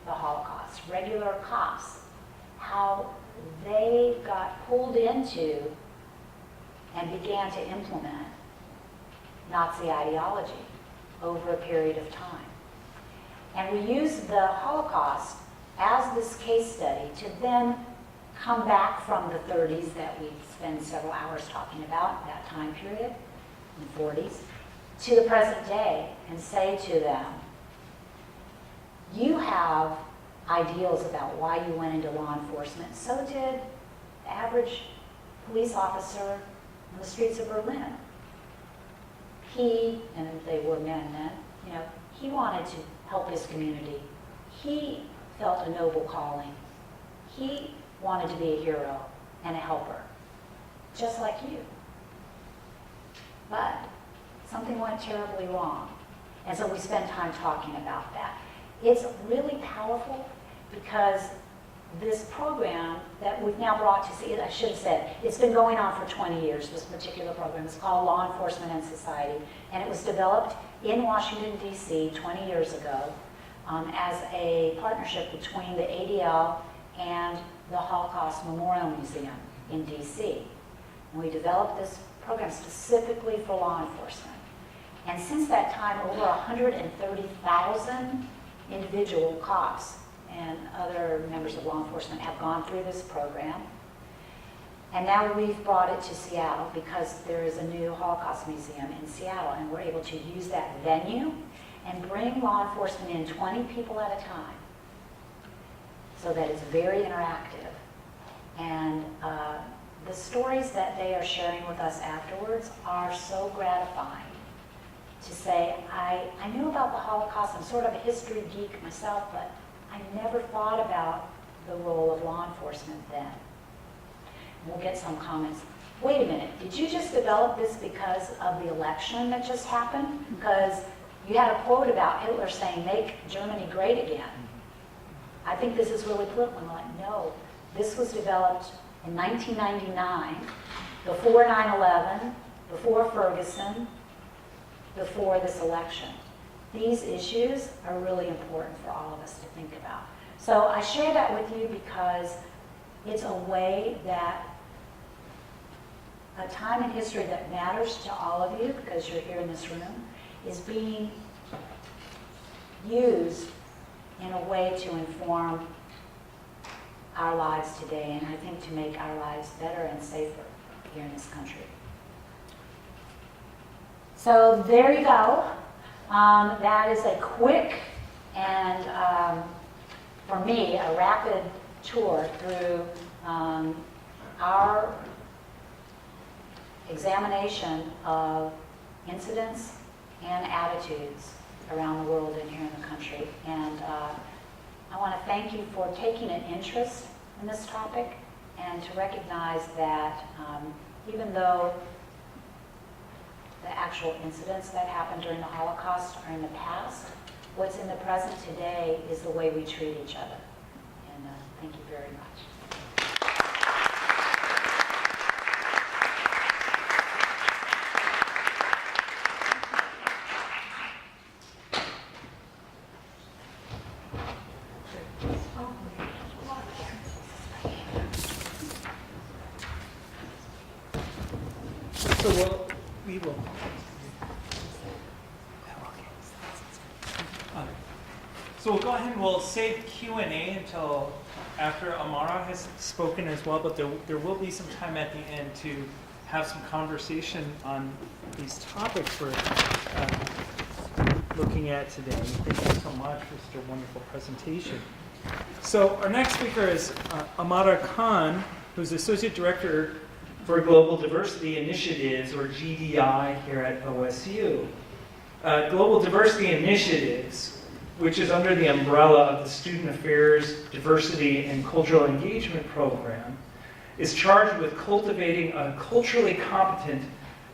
the Holocaust, regular cops, how they got pulled into and began to implement Nazi ideology over a period of time. And we used the Holocaust as this case study to then come back from the 30s that we spend several hours talking about, that time period, in the 40s, to the present day and say to them, you have ideals about why you went into law enforcement. So did the average police officer on the streets of Berlin. He, and they were men then, he wanted to help his community. He felt a noble calling. He wanted to be a hero and a helper, just like you. But something went terribly wrong. And so we spend time talking about that. It's really powerful because this program that we've now brought to see, I should have said, it's been going on for 20 years, this particular program. It's called Law Enforcement and Society, and it was developed in Washington, D.C. 20 years ago as a partnership between the ADL and the Holocaust Memorial Museum in D.C. And we developed this program specifically for law enforcement. And since that time, over 130,000 individual cops and other members of law enforcement have gone through this program. And now we've brought it to Seattle because there is a new Holocaust museum in Seattle, and we're able to use that venue and bring law enforcement in 20 people at a time so that it's very interactive. And the stories that they are sharing with us afterwards are so gratifying to say, I knew about the Holocaust, I'm sort of a history geek myself, but I never thought about the role of law enforcement then. We'll get some comments. Wait a minute, did you just develop this because of the election that just happened? Because you had a quote about Hitler saying, make Germany great again. I think this is really political. And I'm like, no, this was developed in 1999, before 9/11, before Ferguson, before this election. These issues are really important for all of us to think about. So I share that with you because it's a way that a time in history that matters to all of you, because you're here in this room, is being used in a way to inform our lives today, and I think to make our lives better and safer here in this country. So there you go. That is a quick and, for me, a rapid tour through our examination of incidents and attitudes around the world and here in the country. And I want to thank you for taking an interest in this topic and to recognize that even though the actual incidents that happened during the Holocaust are in the past, what's in the present today is the way we treat each other. And thank you very much. So we will. So we'll go ahead and we'll save Q&A until after Amara has spoken as well, but there will be some time at the end to have some conversation on these topics we're looking at today. Thank you so much for such a wonderful presentation. So our next speaker is Amara Khan, who's Associate Director for Global Diversity Initiatives, or GDI, here at OSU. Global Diversity Initiatives, which is under the umbrella of the Student Affairs, Diversity, and Cultural Engagement Program, is charged with cultivating a culturally competent,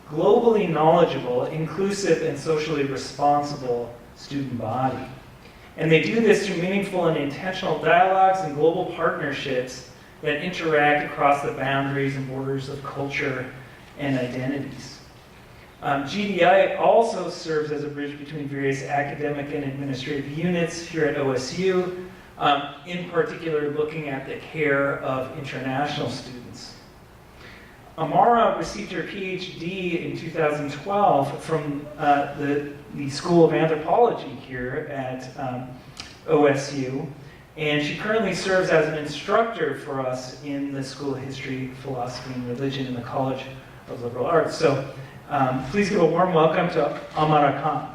globally knowledgeable, inclusive, and socially responsible student body. And they do this through meaningful and intentional dialogues and global partnerships that interact across the boundaries and borders of culture and identities. GDI also serves as a bridge between various academic and administrative units here at OSU, in particular looking at the care of international students. Amara received her PhD in 2012 from the School of Anthropology here at OSU. And she currently serves as an instructor for us in the School of History, Philosophy, and Religion in the College of Liberal Arts. So please give a warm welcome to Amara Khan.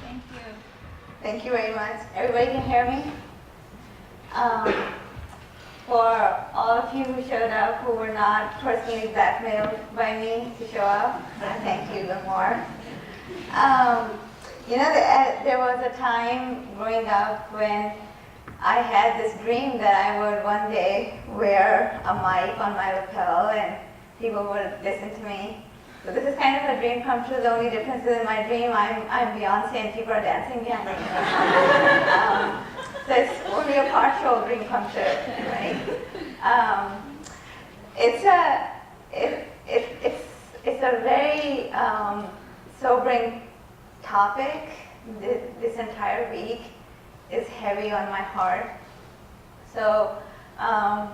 Thank you. Thank you very much. Everybody can hear me? For all of you who showed up who were not personally blackmailed by me to show up, I thank you even more. You know, there was a time growing up when I had this dream that I would one day wear a mic on my lapel and people would listen to me. So this is kind of a dream come true. The only difference is in my dream, I'm Beyonce and people are dancing behind me. So it's only a partial dream come true, right? It's a very sobering topic. This entire week is heavy on my heart. So, and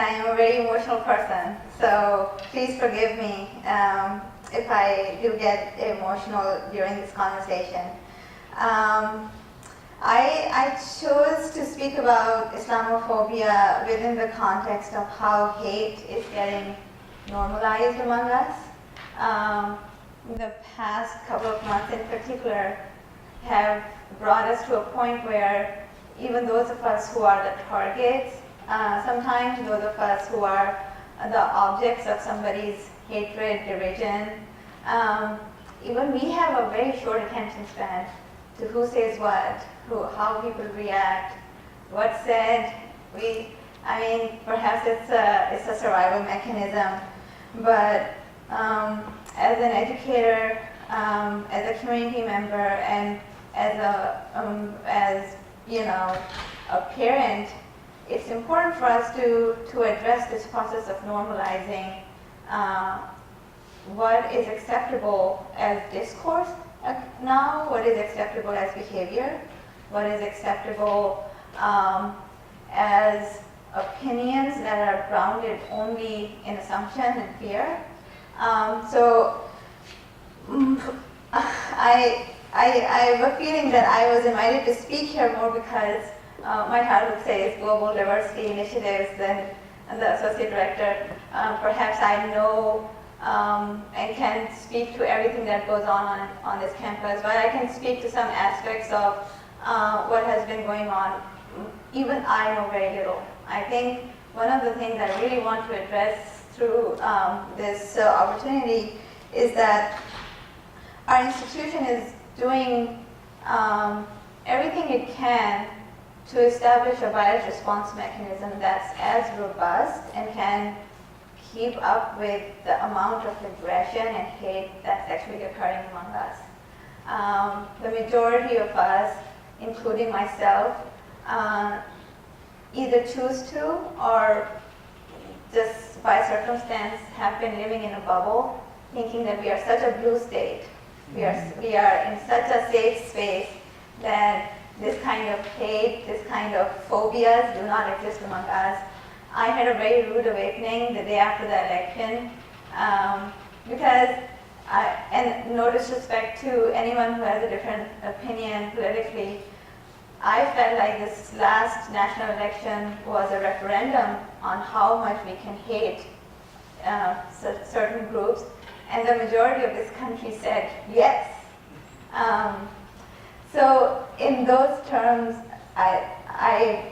I am a very emotional person. So please forgive me if I do get emotional during this conversation. I chose to speak about Islamophobia within the context of how hate is getting normalized among us. The past couple of months in particular have brought us to a point where even those of us who are the targets, sometimes those of us who are the objects of somebody's hatred, derision, even we have a very short attention span to who says what, how people react, what's said. Perhaps it's a survival mechanism, but as an educator, as a community member, and as a parent, it's important for us to address this process of normalizing what is acceptable as discourse now, what is acceptable as behavior, what is acceptable as opinions that are grounded only in assumption and fear. I have a feeling that I was invited to speak here more because my title says Global Diversity Initiatives, and the Associate Director. Perhaps I know and can speak to everything that goes on this campus, but I can speak to some aspects of what has been going on. Even I know very little. I think one of the things I really want to address through this opportunity is that our institution is doing everything it can to establish a bias response mechanism that's as robust and can keep up with the amount of aggression and hate that's actually occurring among us. The majority of us, including myself, either choose to or just by circumstance have been living in a bubble, thinking that we are such a blue state. We are in such a safe space that this kind of hate, this kind of phobias do not exist among us. I had a very rude awakening the day after the election because, and no disrespect to anyone who has a different opinion politically, I felt like this last national election was a referendum on how much we can hate certain groups, and the majority of this country said yes. So in those terms, I'm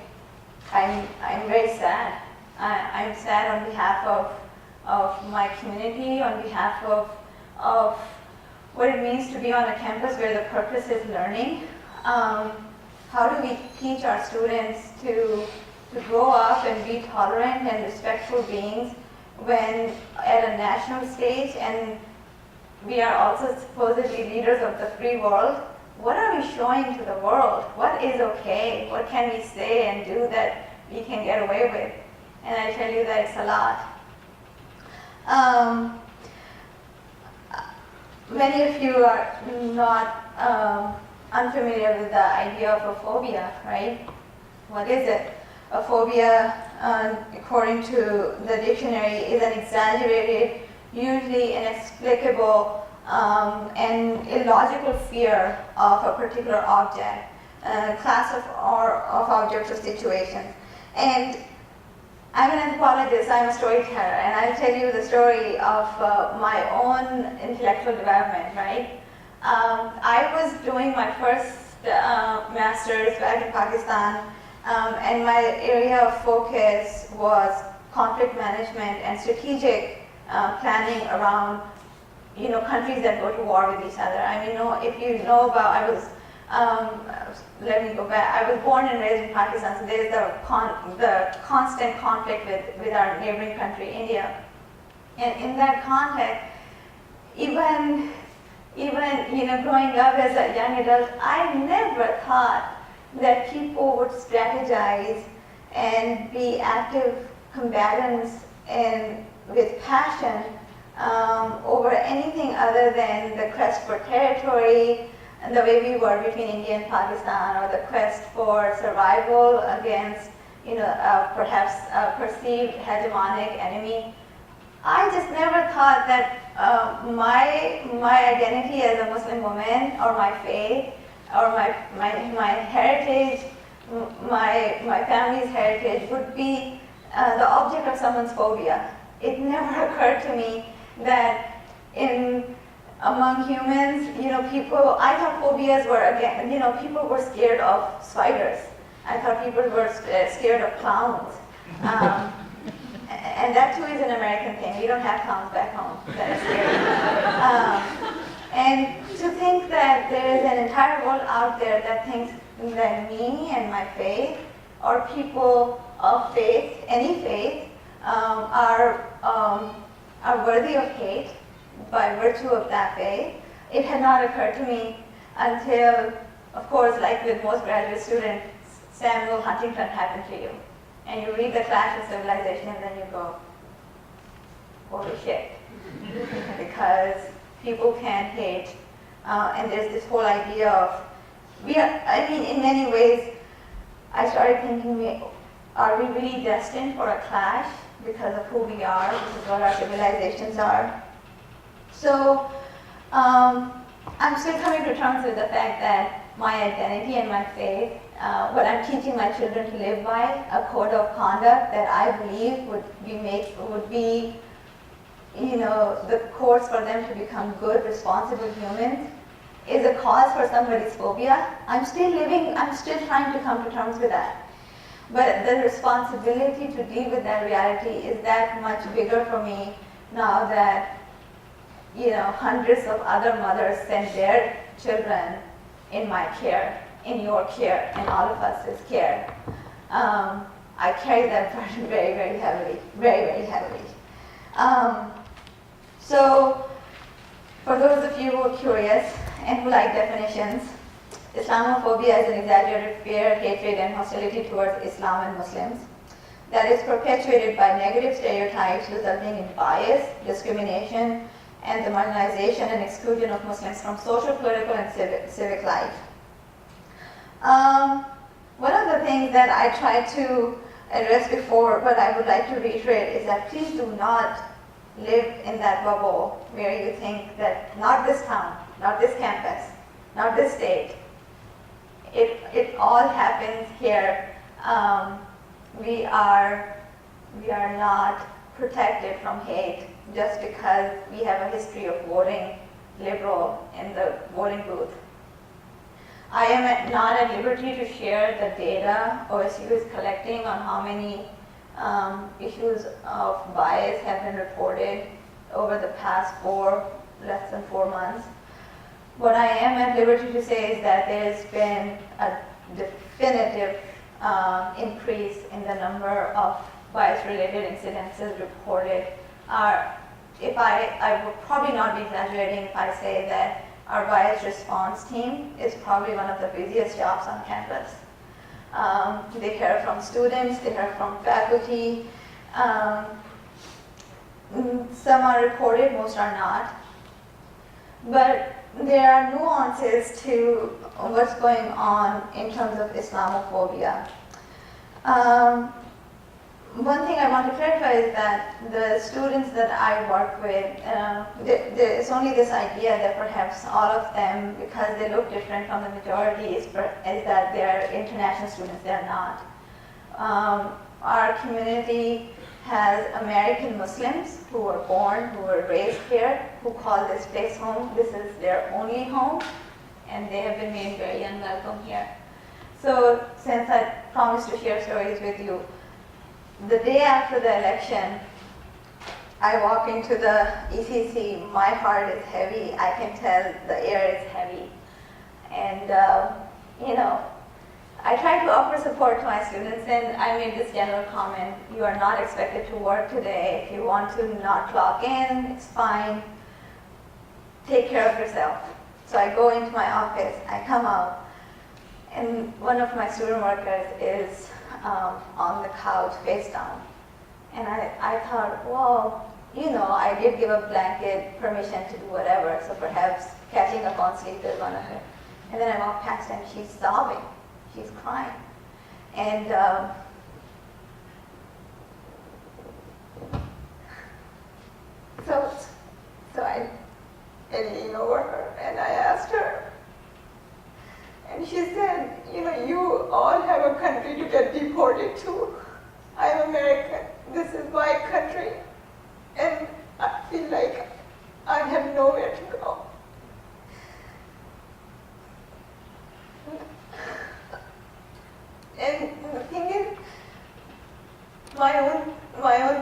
very sad. I'm sad on behalf of my community, on behalf of what it means to be on a campus where the purpose is learning. How do we teach our students to grow up and be tolerant and respectful beings when at a national stage, and we are also supposedly leaders of the free world, what are we showing to the world? What is okay? What can we say and do that we can get away with? And I tell you that it's a lot. Many of you are not unfamiliar with the idea of a phobia, right? What is it? A phobia, according to the dictionary, is an exaggerated, usually inexplicable, and illogical fear of a particular object, class of objects or situations. And I'm an anthropologist, I'm a storyteller, and I'll tell you the story of my own intellectual development, right? I was doing my first master's back in Pakistan, and my area of focus was conflict management and strategic planning around, countries that go to war with each other. I mean, if you know about, let me go back. I was born and raised in Pakistan, so there's the constant conflict with our neighboring country, India. And in that context, even growing up as a young adult, I never thought that people would strategize and be active combatants and with passion over anything other than the quest for territory, and the way we were between India and Pakistan, or the quest for survival against, perhaps a perceived hegemonic enemy. I just never thought that my identity as a Muslim woman or my faith or my heritage, my family's heritage would be the object of someone's phobia. It never occurred to me that among humans, people, I thought phobias were, again, people were scared of spiders. I thought people were scared of clowns. And that too is an American thing. We don't have clowns back home that are scary. And to think that there is an entire world out there that thinks that me and my faith, or people of faith, any faith, are worthy of hate by virtue of that faith, it had not occurred to me until, of course, like with most graduate students, Samuel Huntington happened to you. And you read The Clash of Civilization and then you go, holy shit. Because people can hate, and there's this whole idea of, in many ways, I started thinking, are we really destined for a clash because of who we are, which is what our civilizations are? So, I'm still coming to terms with the fact that my identity and my faith, what I'm teaching my children to live by, a code of conduct that I believe would be the course for them to become good, responsible humans, is a cause for somebody's phobia. I'm still trying to come to terms with that. But the responsibility to deal with that reality is that much bigger for me now that hundreds of other mothers send their children in my care, in your care, in all of us' care. I carry that burden very, very heavily, very, very heavily. So, for those of you who are curious and who like definitions, Islamophobia is an exaggerated fear, hatred, and hostility towards Islam and Muslims that is perpetuated by negative stereotypes resulting in bias, discrimination, and the marginalization and exclusion of Muslims from social, political, and civic life. One of the things that I tried to address before, but I would like to reiterate, is that please do not live in that bubble where you think that not this town, not this campus, not this state, it all happens here. We are not protected from hate just because we have a history of voting liberal in the voting booth. I am not at liberty to share the data OSU is collecting on how many issues of bias have been reported over the past less than 4 months. What I am at liberty to say is that there's been a definitive increase in the number of bias-related incidences reported. I would probably not be exaggerating if I say that our bias response team is probably one of the busiest jobs on campus. They hear from students, they hear from faculty. Some are reported, most are not. But there are nuances to what's going on in terms of Islamophobia. One thing I want to clarify is that the students that I work with, there's only this idea that perhaps all of them, because they look different from the majority, is that they're international students. They're not. Our community has American Muslims who were born, who were raised here, who call this place home. This is their only home, and they have been made very unwelcome here. So since I promised to share stories with you, the day after the election, I walk into the ECC, my heart is heavy, I can tell the air is heavy. And, I try to offer support to my students, and I made this general comment, you are not expected to work today. If you want to not clock in, it's fine. Take care of yourself. So I go into my office, I come out, and one of my student workers is on the couch face down. And I thought, well, I did give a blanket permission to do whatever, so perhaps catching up on sleep is one of it. And then I walk past and she's sobbing, she's crying. And so I leaned over her and I asked her, she said, you all have a country to get deported to. I'm American. This is my country. And I feel like I have nowhere to go. And the thing is, my own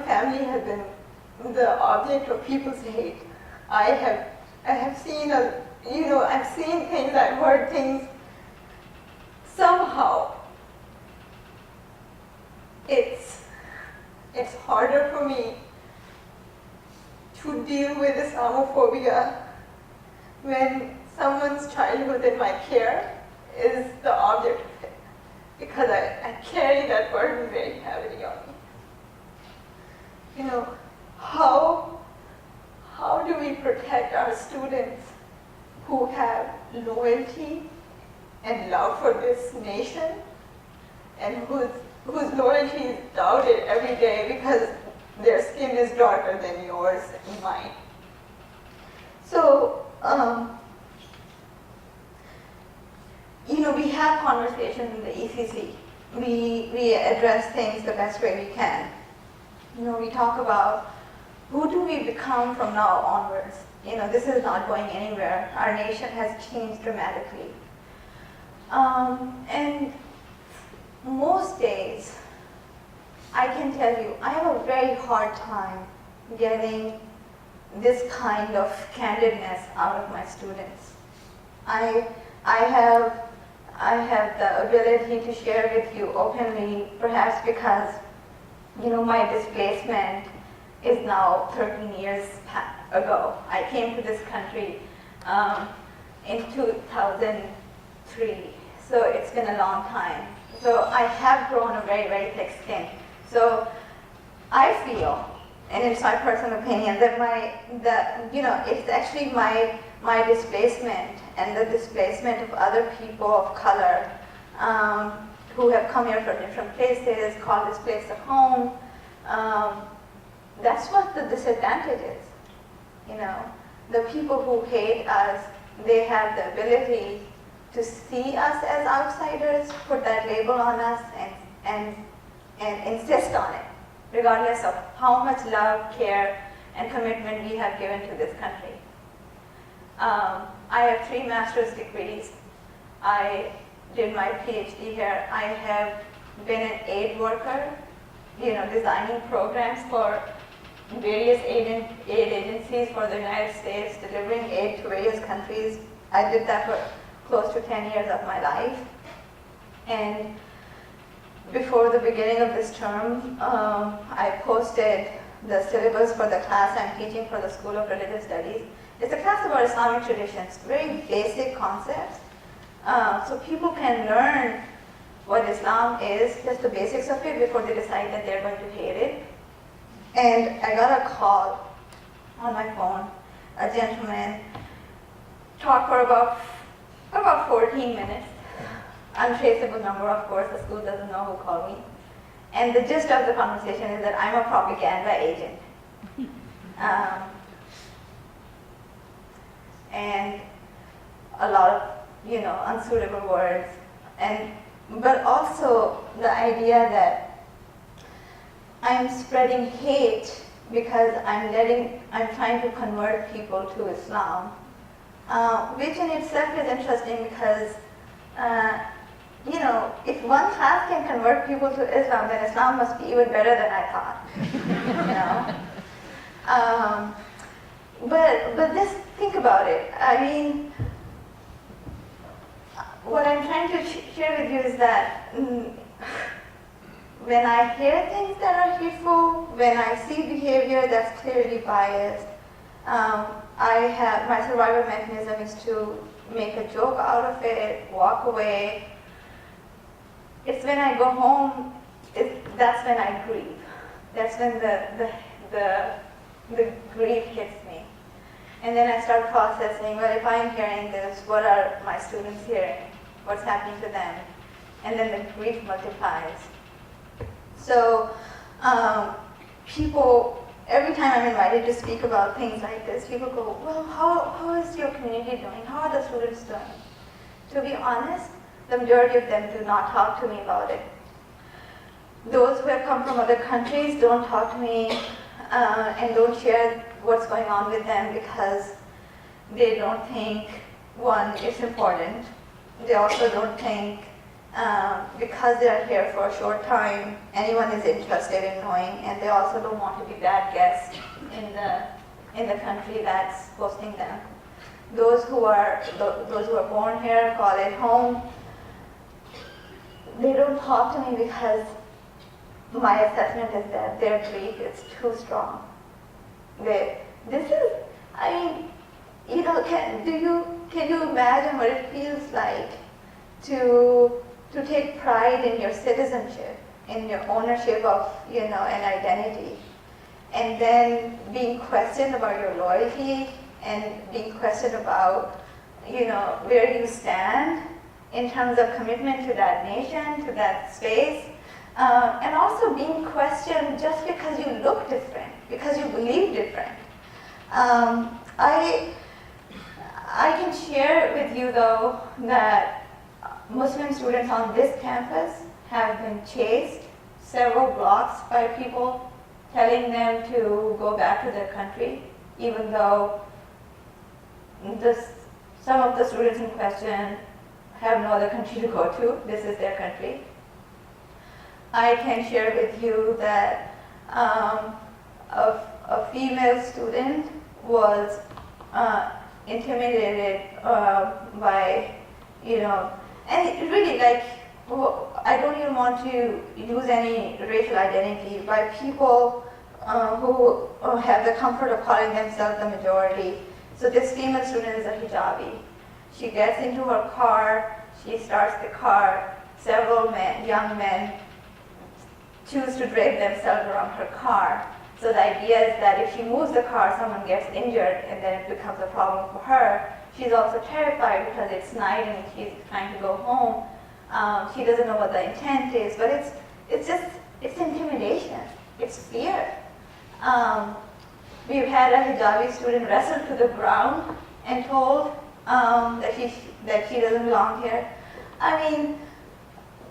family has been the object of people's hate. I have seen I've seen things, I've heard things. Somehow, it's harder for me to deal with Islamophobia when someone's childhood in my care is the object of it, because I carry that burden very heavily on me. How do we protect our students who have loyalty and love for this nation, and whose loyalty is doubted every day because their skin is darker than yours and mine? So, we have conversations in the ECC. We address things the best way we can. We talk about who do we become from now onwards. This is not going anywhere. Our nation has changed dramatically. And most days, I can tell you, I have a very hard time getting this kind of candidness out of my students. I have the ability to share with you openly, perhaps because, my displacement is now 13 years ago. I came to this country in 2003, so it's been a long time. So I have grown a very, very thick skin. So I feel, and it's my personal opinion, that it's actually my displacement and the displacement of other people of color who have come here from different places, call this place a home. That's what the disadvantage is. The people who hate us, they have the ability to see us as outsiders, put that label on us, and insist on it, regardless of how much love, care, and commitment we have given to this country. I have 3 master's degrees. I did my PhD here. I have been an aid worker, designing programs for various aid agencies for the United States, delivering aid to various countries. I did that for close to 10 years of my life. And before the beginning of this term, I posted the syllabus for the class I'm teaching for the School of Religious Studies. It's a class about Islamic traditions, very basic concepts, so people can learn what Islam is, just the basics of it, before they decide that they're going to hate it. And I got a call on my phone. A gentleman talked for about 14 minutes. Untraceable number, of course, the school doesn't know who called me. And the gist of the conversation is that I'm a propaganda agent. And a lot of, unsuitable words. But also the idea that I'm spreading hate because I'm trying to convert people to Islam, which in itself is interesting because, if one class can convert people to Islam, then Islam must be even better than I thought. But just think about it. I mean, what I'm trying to share with you is that when I hear things that are hateful, when I see behavior that's clearly biased, my survival mechanism is to make a joke out of it, walk away. It's when I go home, that's when I grieve. That's when the grief hits me. And then I start processing, well, if I'm hearing this, what are my students hearing? What's happening to them? And then the grief multiplies. So people, every time I'm invited to speak about things like this, people go, well, how is your community doing? How are the students doing? To be honest, The majority of them do not talk to me about it. Those who have come from other countries don't talk to me and don't share what's going on with them because they don't think, one, it's important. They also don't think because they're here for a short time, anyone is interested in knowing, and they also don't want to be bad guests in the country that's hosting them. Those who are born here, call it home, they don't talk to me because my assessment is that their grief is too strong. Can you imagine what it feels like to take pride in your citizenship, in your ownership of, an identity, and then being questioned about your loyalty and being questioned about, where you stand in terms of commitment to that nation, to that space, and also being questioned just because you look different, because you believe different. I can share with you, though, that Muslim students on this campus have been chased several blocks by people telling them to go back to their country, even though some of the students in question have no other country to go to. This is their country. I can share with you that a female student was intimidated by, and it really, I don't even want to use any racial identity, by people who have the comfort of calling themselves the majority. So this female student is a hijabi. She gets into her car, she starts the car, several young men choose to drape themselves around her car. So the idea is that if she moves the car, someone gets injured and then it becomes a problem for her. She's also terrified because it's night and she's trying to go home. She doesn't know what the intent is, but it's intimidation, it's fear. We've had a hijabi student wrestled to the ground and told that she doesn't belong here. I mean,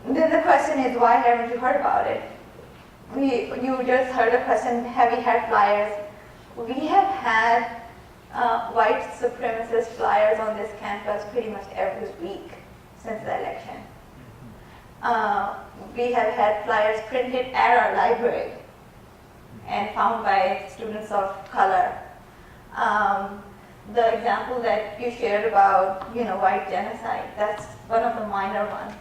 then the question is, why haven't you heard about it? You just heard a question, have we had flyers? We have had white supremacist flyers on this campus pretty much every week since the election. We have had flyers printed at our library and found by students of color. The example that you shared about, white genocide, that's one of the minor ones.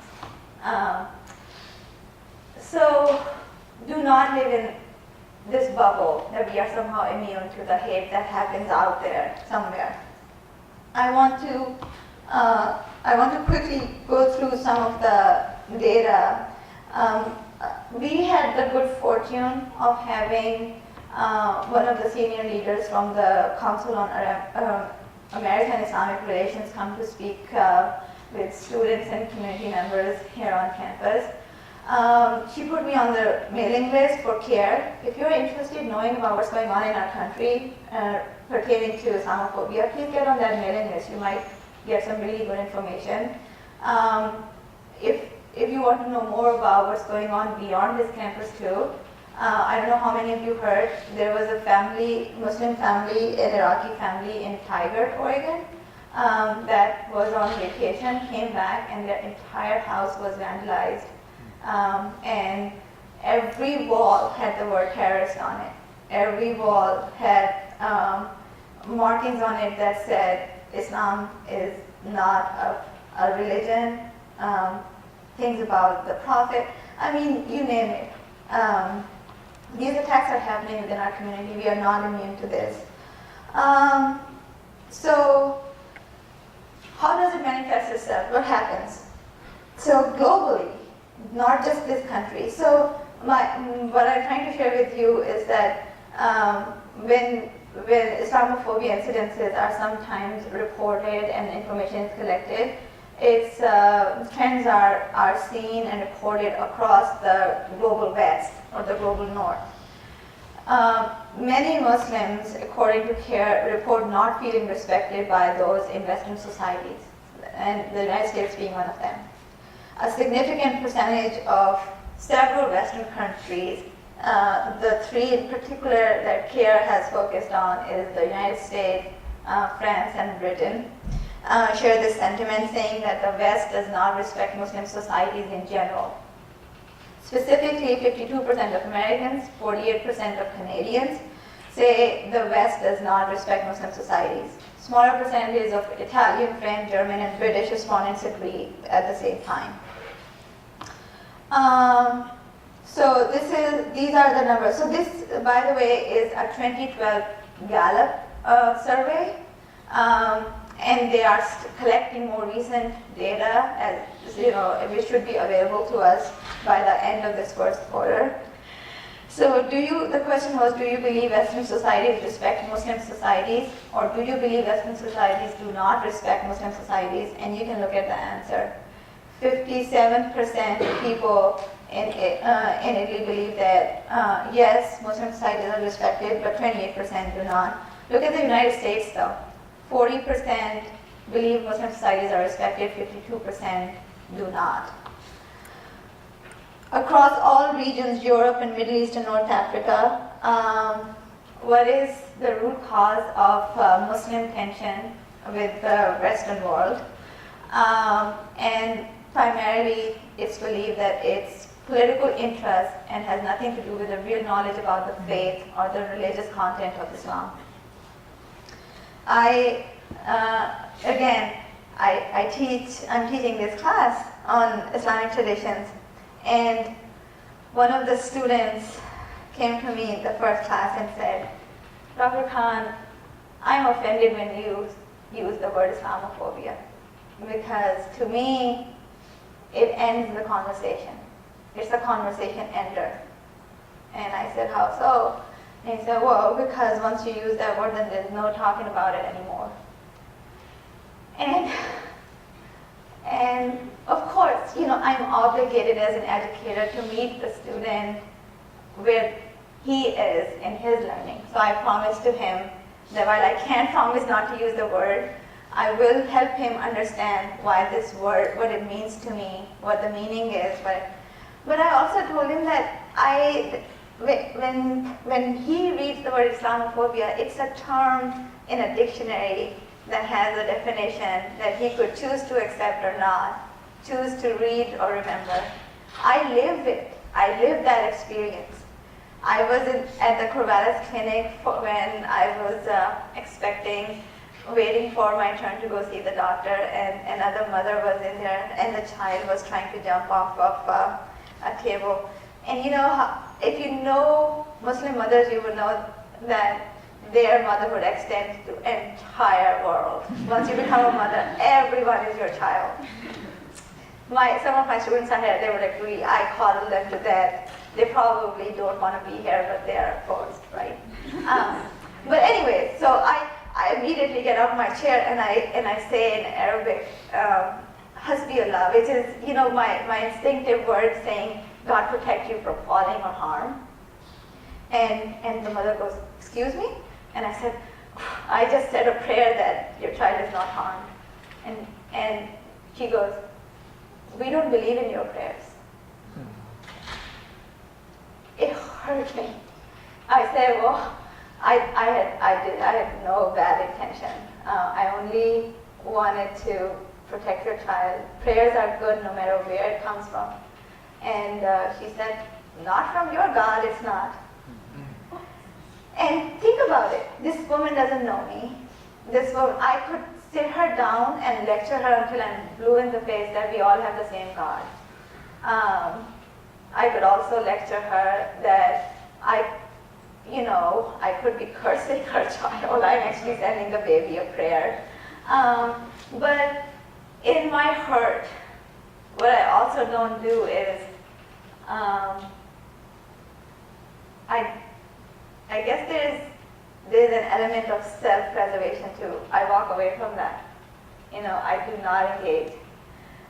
So do not live in this bubble that we are somehow immune to the hate that happens out there somewhere. I want to quickly go through some of the data. We had the good fortune of having one of the senior leaders from the Council on American Islamic Relations come to speak with students and community members here on campus. She put me on the mailing list for CARE. If you're interested in knowing about what's going on in our country pertaining to Islamophobia, please get on that mailing list. You might get some really good information. If you want to know more about what's going on beyond this campus too, I don't know how many of you heard, there was a family, Muslim family, an Iraqi family in Tigard, Oregon, that was on vacation, came back, and their entire house was vandalized. And every wall had the word terrorist on it. Every wall had markings on it that said Islam is not a religion, things about the Prophet. I mean, you name it. These attacks are happening within our community. We are not immune to this. So how does it manifest itself? What happens? So globally, not just this country. So what I'm trying to share with you is that when Islamophobia incidences are sometimes reported and information is collected, its trends are seen and reported across the global West or the global North. Many Muslims, according to CARE, report not feeling respected by those in Western societies, and the United States being one of them. a significant percentage of several Western countries, the three in particular that CARE has focused on is the United States, France, and Britain, share this sentiment saying that the West does not respect Muslim societies in general. Specifically, 52% of Americans, 48% of Canadians say the West does not respect Muslim societies. Smaller percentages of Italian, French, German, and British respondents agree at the same time. So these are the numbers. So this, by the way, is a 2012 Gallup survey, and they are collecting more recent data, as which should be available to us by the end of this first quarter. So the question was, do you believe Western societies respect Muslim societies, or do you believe Western societies do not respect Muslim societies? And you can look at the answer. 57% of people in Italy believe that, yes, Muslim societies are respected, but 28% do not. Look at the United States though. 40% believe Muslim societies are respected, 52% do not. Across all regions, Europe and Middle East and North Africa, what is the root cause of Muslim tension with the Western world? And primarily, it's believed that it's political interest and has nothing to do with the real knowledge about the faith or the religious content of Islam. I'm teaching this class on Islamic traditions, and one of the students came to me in the first class and said, Dr. Khan, I'm offended when you use the word Islamophobia, because to me, it ends the conversation. It's a conversation ender. And I said, how so? And he said, well, because once you use that word, then there's no talking about it anymore. And of course, I'm obligated as an educator to meet the student where he is in his learning. So I promised to him that while I can't promise not to use the word, I will help him understand why this word, what it means to me, what the meaning is. But I also told him that when he reads the word Islamophobia, it's a term in a dictionary that has a definition that he could choose to accept or not, choose to read or remember. I live it. I live that experience. I was at the Corvallis clinic when I was waiting for my turn to go see the doctor, and another mother was in there, and the child was trying to jump off of a table. And if you know Muslim mothers, you would know that their motherhood extends to the entire world. Once you become a mother, everyone is your child. Some of my students are here, they would agree. I coddle them to death. They probably don't want to be here, but they are forced, right? But anyway, so I immediately get out of my chair and I say in Arabic, Hasbi Allah, which is my instinctive word saying, God protect you from falling or harm. And the mother goes, excuse me? And I said, I just said a prayer that your child is not harmed. And she goes, we don't believe in your prayers. It hurt me. I said, well, I had no bad intention. I only wanted to protect your child. Prayers are good no matter where it comes from. And she said, not from your God, it's not. And think about it. This woman doesn't know me. This woman, I could sit her down and lecture her until I'm blue in the face that we all have the same God. I could also lecture her that I could be cursing her child. I'm actually sending the baby a prayer. But in my hurt, what I also don't do is, I guess there's an element of self-preservation too. I walk away from that. I do not engage.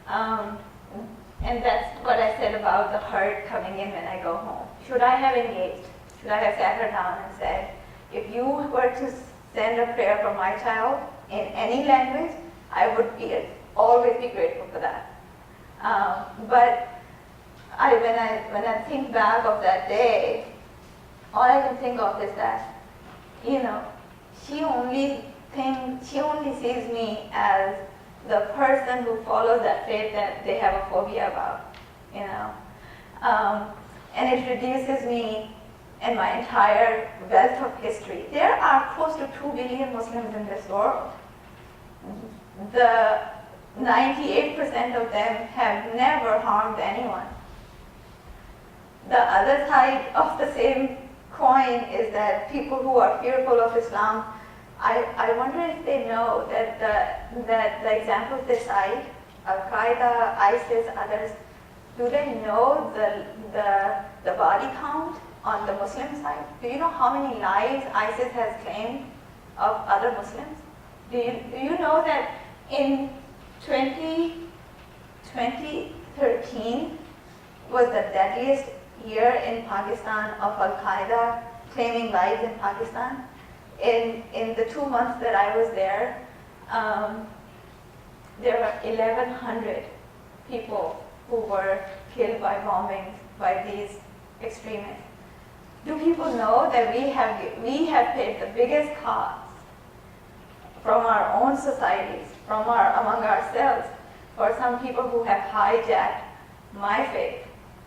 And that's what I said about the hurt coming in when I go home. Should I have engaged? Should I have sat her down and said, if you were to send a prayer for my child in any language, I would always be grateful for that. But when I think back of that day, all I can think of is that, she only sees me as the person who follows that faith that they have a phobia about, and it reduces me and my entire wealth of history. There are close to 2 billion Muslims in this world. The 98% of them have never harmed anyone. The other side of the same coin is that people who are fearful of Islam, I wonder if they know that the examples they cite, Al-Qaeda, ISIS, others, do they know the body count on the Muslim side? Do you know how many lives ISIS has claimed of other Muslims? Do you know that in 2013 was the deadliest year in Pakistan of Al-Qaeda claiming lives in Pakistan? In the 2 months that I was there, there were 1,100 people who were killed by bombings by these extremists. Do people know that we have paid the biggest cost from our own societies, among ourselves, for some people who have hijacked my faith,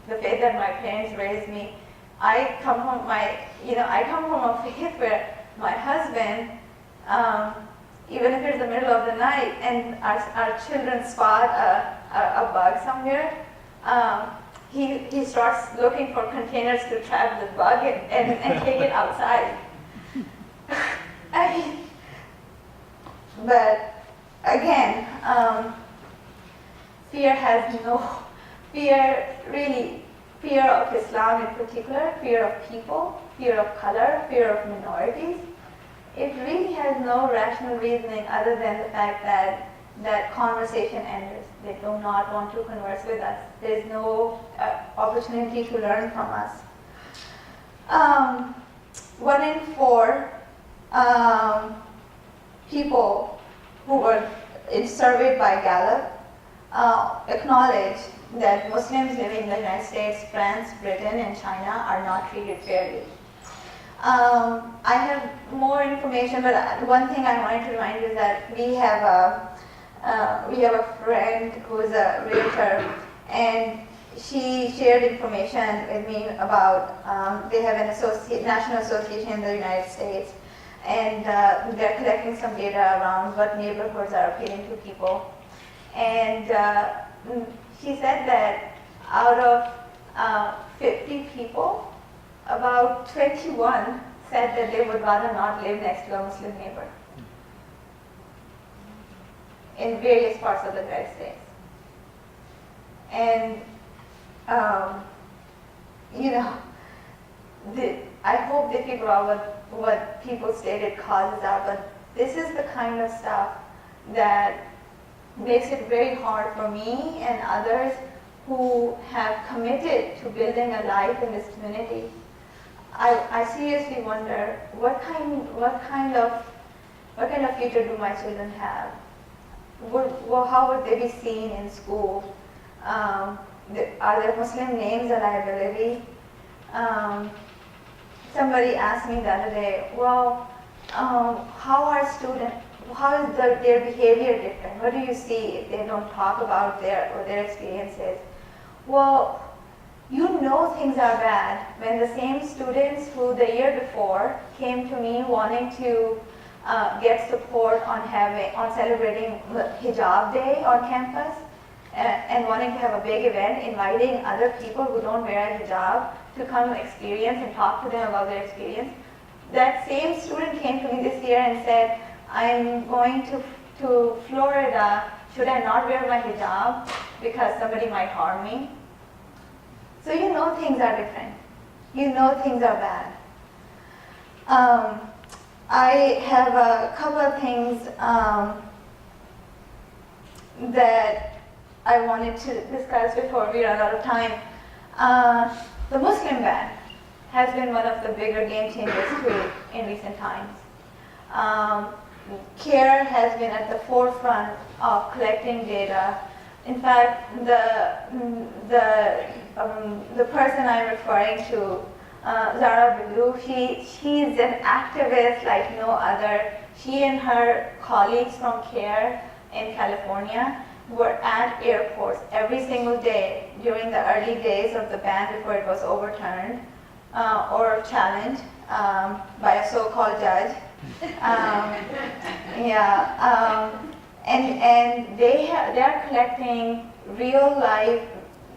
the faith that my parents raised me? I come from a faith where my husband, even if it's the middle of the night and our children spot a bug somewhere, he starts looking for containers to trap the bug and take it outside. But again, fear of Islam in particular, fear of people, fear of color, fear of minorities. It really has no rational reasoning other than the fact that conversation ends. They do not want to converse with us. There's no opportunity to learn from us. 1 in 4 people who were surveyed by Gallup acknowledge that Muslims living in the United States, France, Britain, and China are not treated fairly. I have more information, but one thing I wanted to remind you is that we have a friend who is a realtor, and she shared information with me about they have an national association in the United States, and they're collecting some data around what neighborhoods are appealing to people. And she said that out of 50 people, about 21 said that they would rather not live next to a Muslim neighbor in various parts of the United States. And, I hope they figure out what people's stated causes are, but this is the kind of stuff that makes it very hard for me and others who have committed to building a life in this community. I seriously wonder what kind of future do my children have? How would they be seen in school? Are their Muslim names a liability? Somebody asked me the other day, how is their behavior different? What do you see if they don't talk about their experiences? Well, things are bad when the same students who the year before came to me wanting to get support on celebrating Hijab Day on campus and wanting to have a big event, inviting other people who don't wear a hijab to come experience and talk to them about their experience. That same student came to me this year and said, I'm going to Florida, should I not wear my hijab because somebody might harm me? So things are different. Things are bad. I have a couple of things that I wanted to discuss before we run out of time. The Muslim ban has been one of the bigger game changers too in recent times. CARE has been at the forefront of collecting data in fact, the person I'm referring to, Zara Bilou, she's an activist like no other. She and her colleagues from CARE in California were at airports every single day during the early days of the ban before it was overturned or challenged by a so-called judge. And they are collecting real life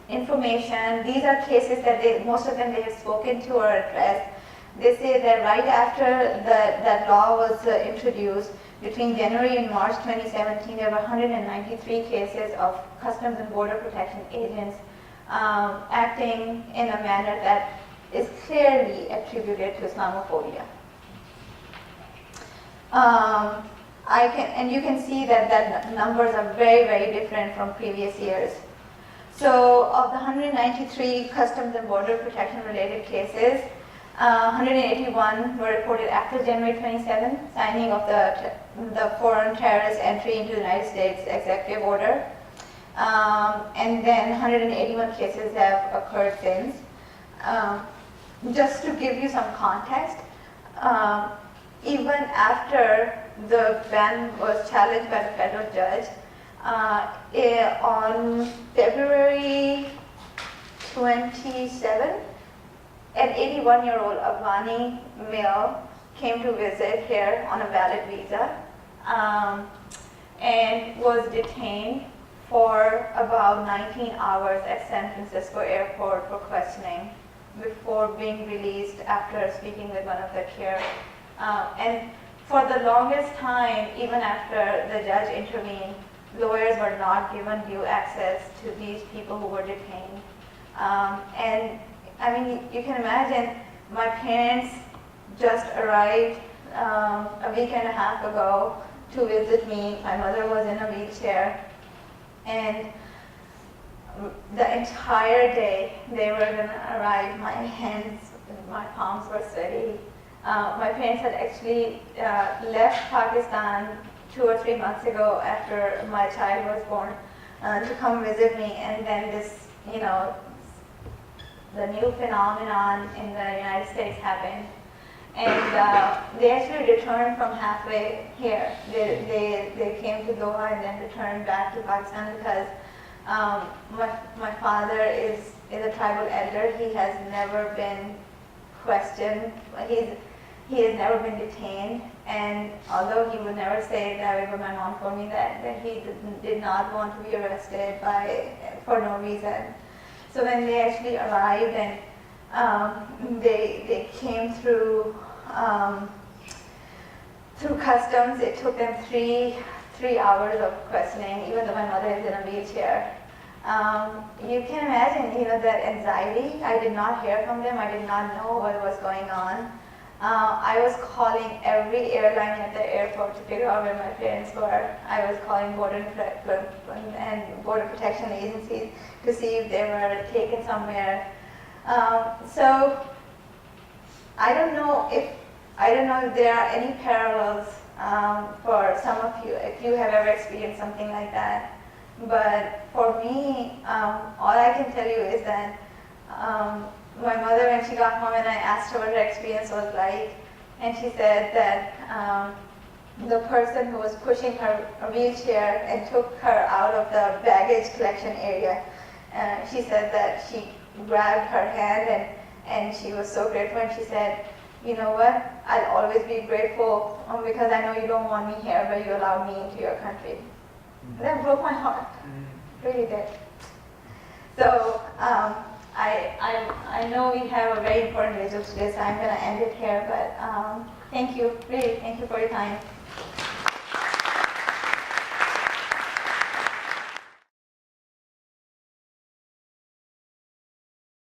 information. These are cases that most of them they have spoken to or addressed. They say that right after that law was introduced, between January and March 2017, there were 193 cases of Customs and Border Protection agents acting in a manner that is clearly attributed to Islamophobia. And you can see that numbers are very, very different from previous years. So of the 193 Customs and Border Protection related cases, 181 were reported after January 27, signing of the Foreign Terrorist Entry into the United States Executive Order. And then 181 cases have occurred since. Just to give you some context, even after the ban was challenged by the federal judge, on February 27, an 81-year-old Afghani male came to visit here on a valid visa and was detained for about 19 hours at San Francisco airport for questioning before being released after speaking with one of the CARE. And for the longest time, even after the judge intervened, lawyers were not given due access to these people who were detained. And I mean, you can imagine, my parents just arrived a week and a half ago to visit me. My mother was in a wheelchair, and the entire day they were going to arrive. My hands, my palms were sweaty. My parents had actually left Pakistan 2 or 3 months ago after my child was born to come visit me, and then this, the new phenomenon in the United States happened. And they actually returned from halfway here. They came to Doha and then returned back to Pakistan because my father is a tribal elder. He has never been questioned. He has never been detained. And although he would never say it that way, but my mom told me that he did not want to be arrested for no reason. So when they actually arrived and they came through customs, it took them three hours of questioning, even though my mother is in a wheelchair. You can imagine, that anxiety. I did not hear from them. I did not know what was going on. I was calling every airline at the airport to figure out where my parents were. I was calling border protection agencies to see if they were taken somewhere. So I don't know if there are any parallels for some of you, if you have ever experienced something like that. But for me, all I can tell you is that my mother, when she got home and I asked her what her experience was like, and she said that the person who was pushing her wheelchair and took her out of the baggage collection area, she said that she grabbed her hand and she was so grateful, and she said, you know what, I'll always be grateful because I know you don't want me here, but you allowed me into your country. That broke my heart, really did. So I know we have a very important visual today, so I'm going to end it here, but thank you, really, thank you for your time.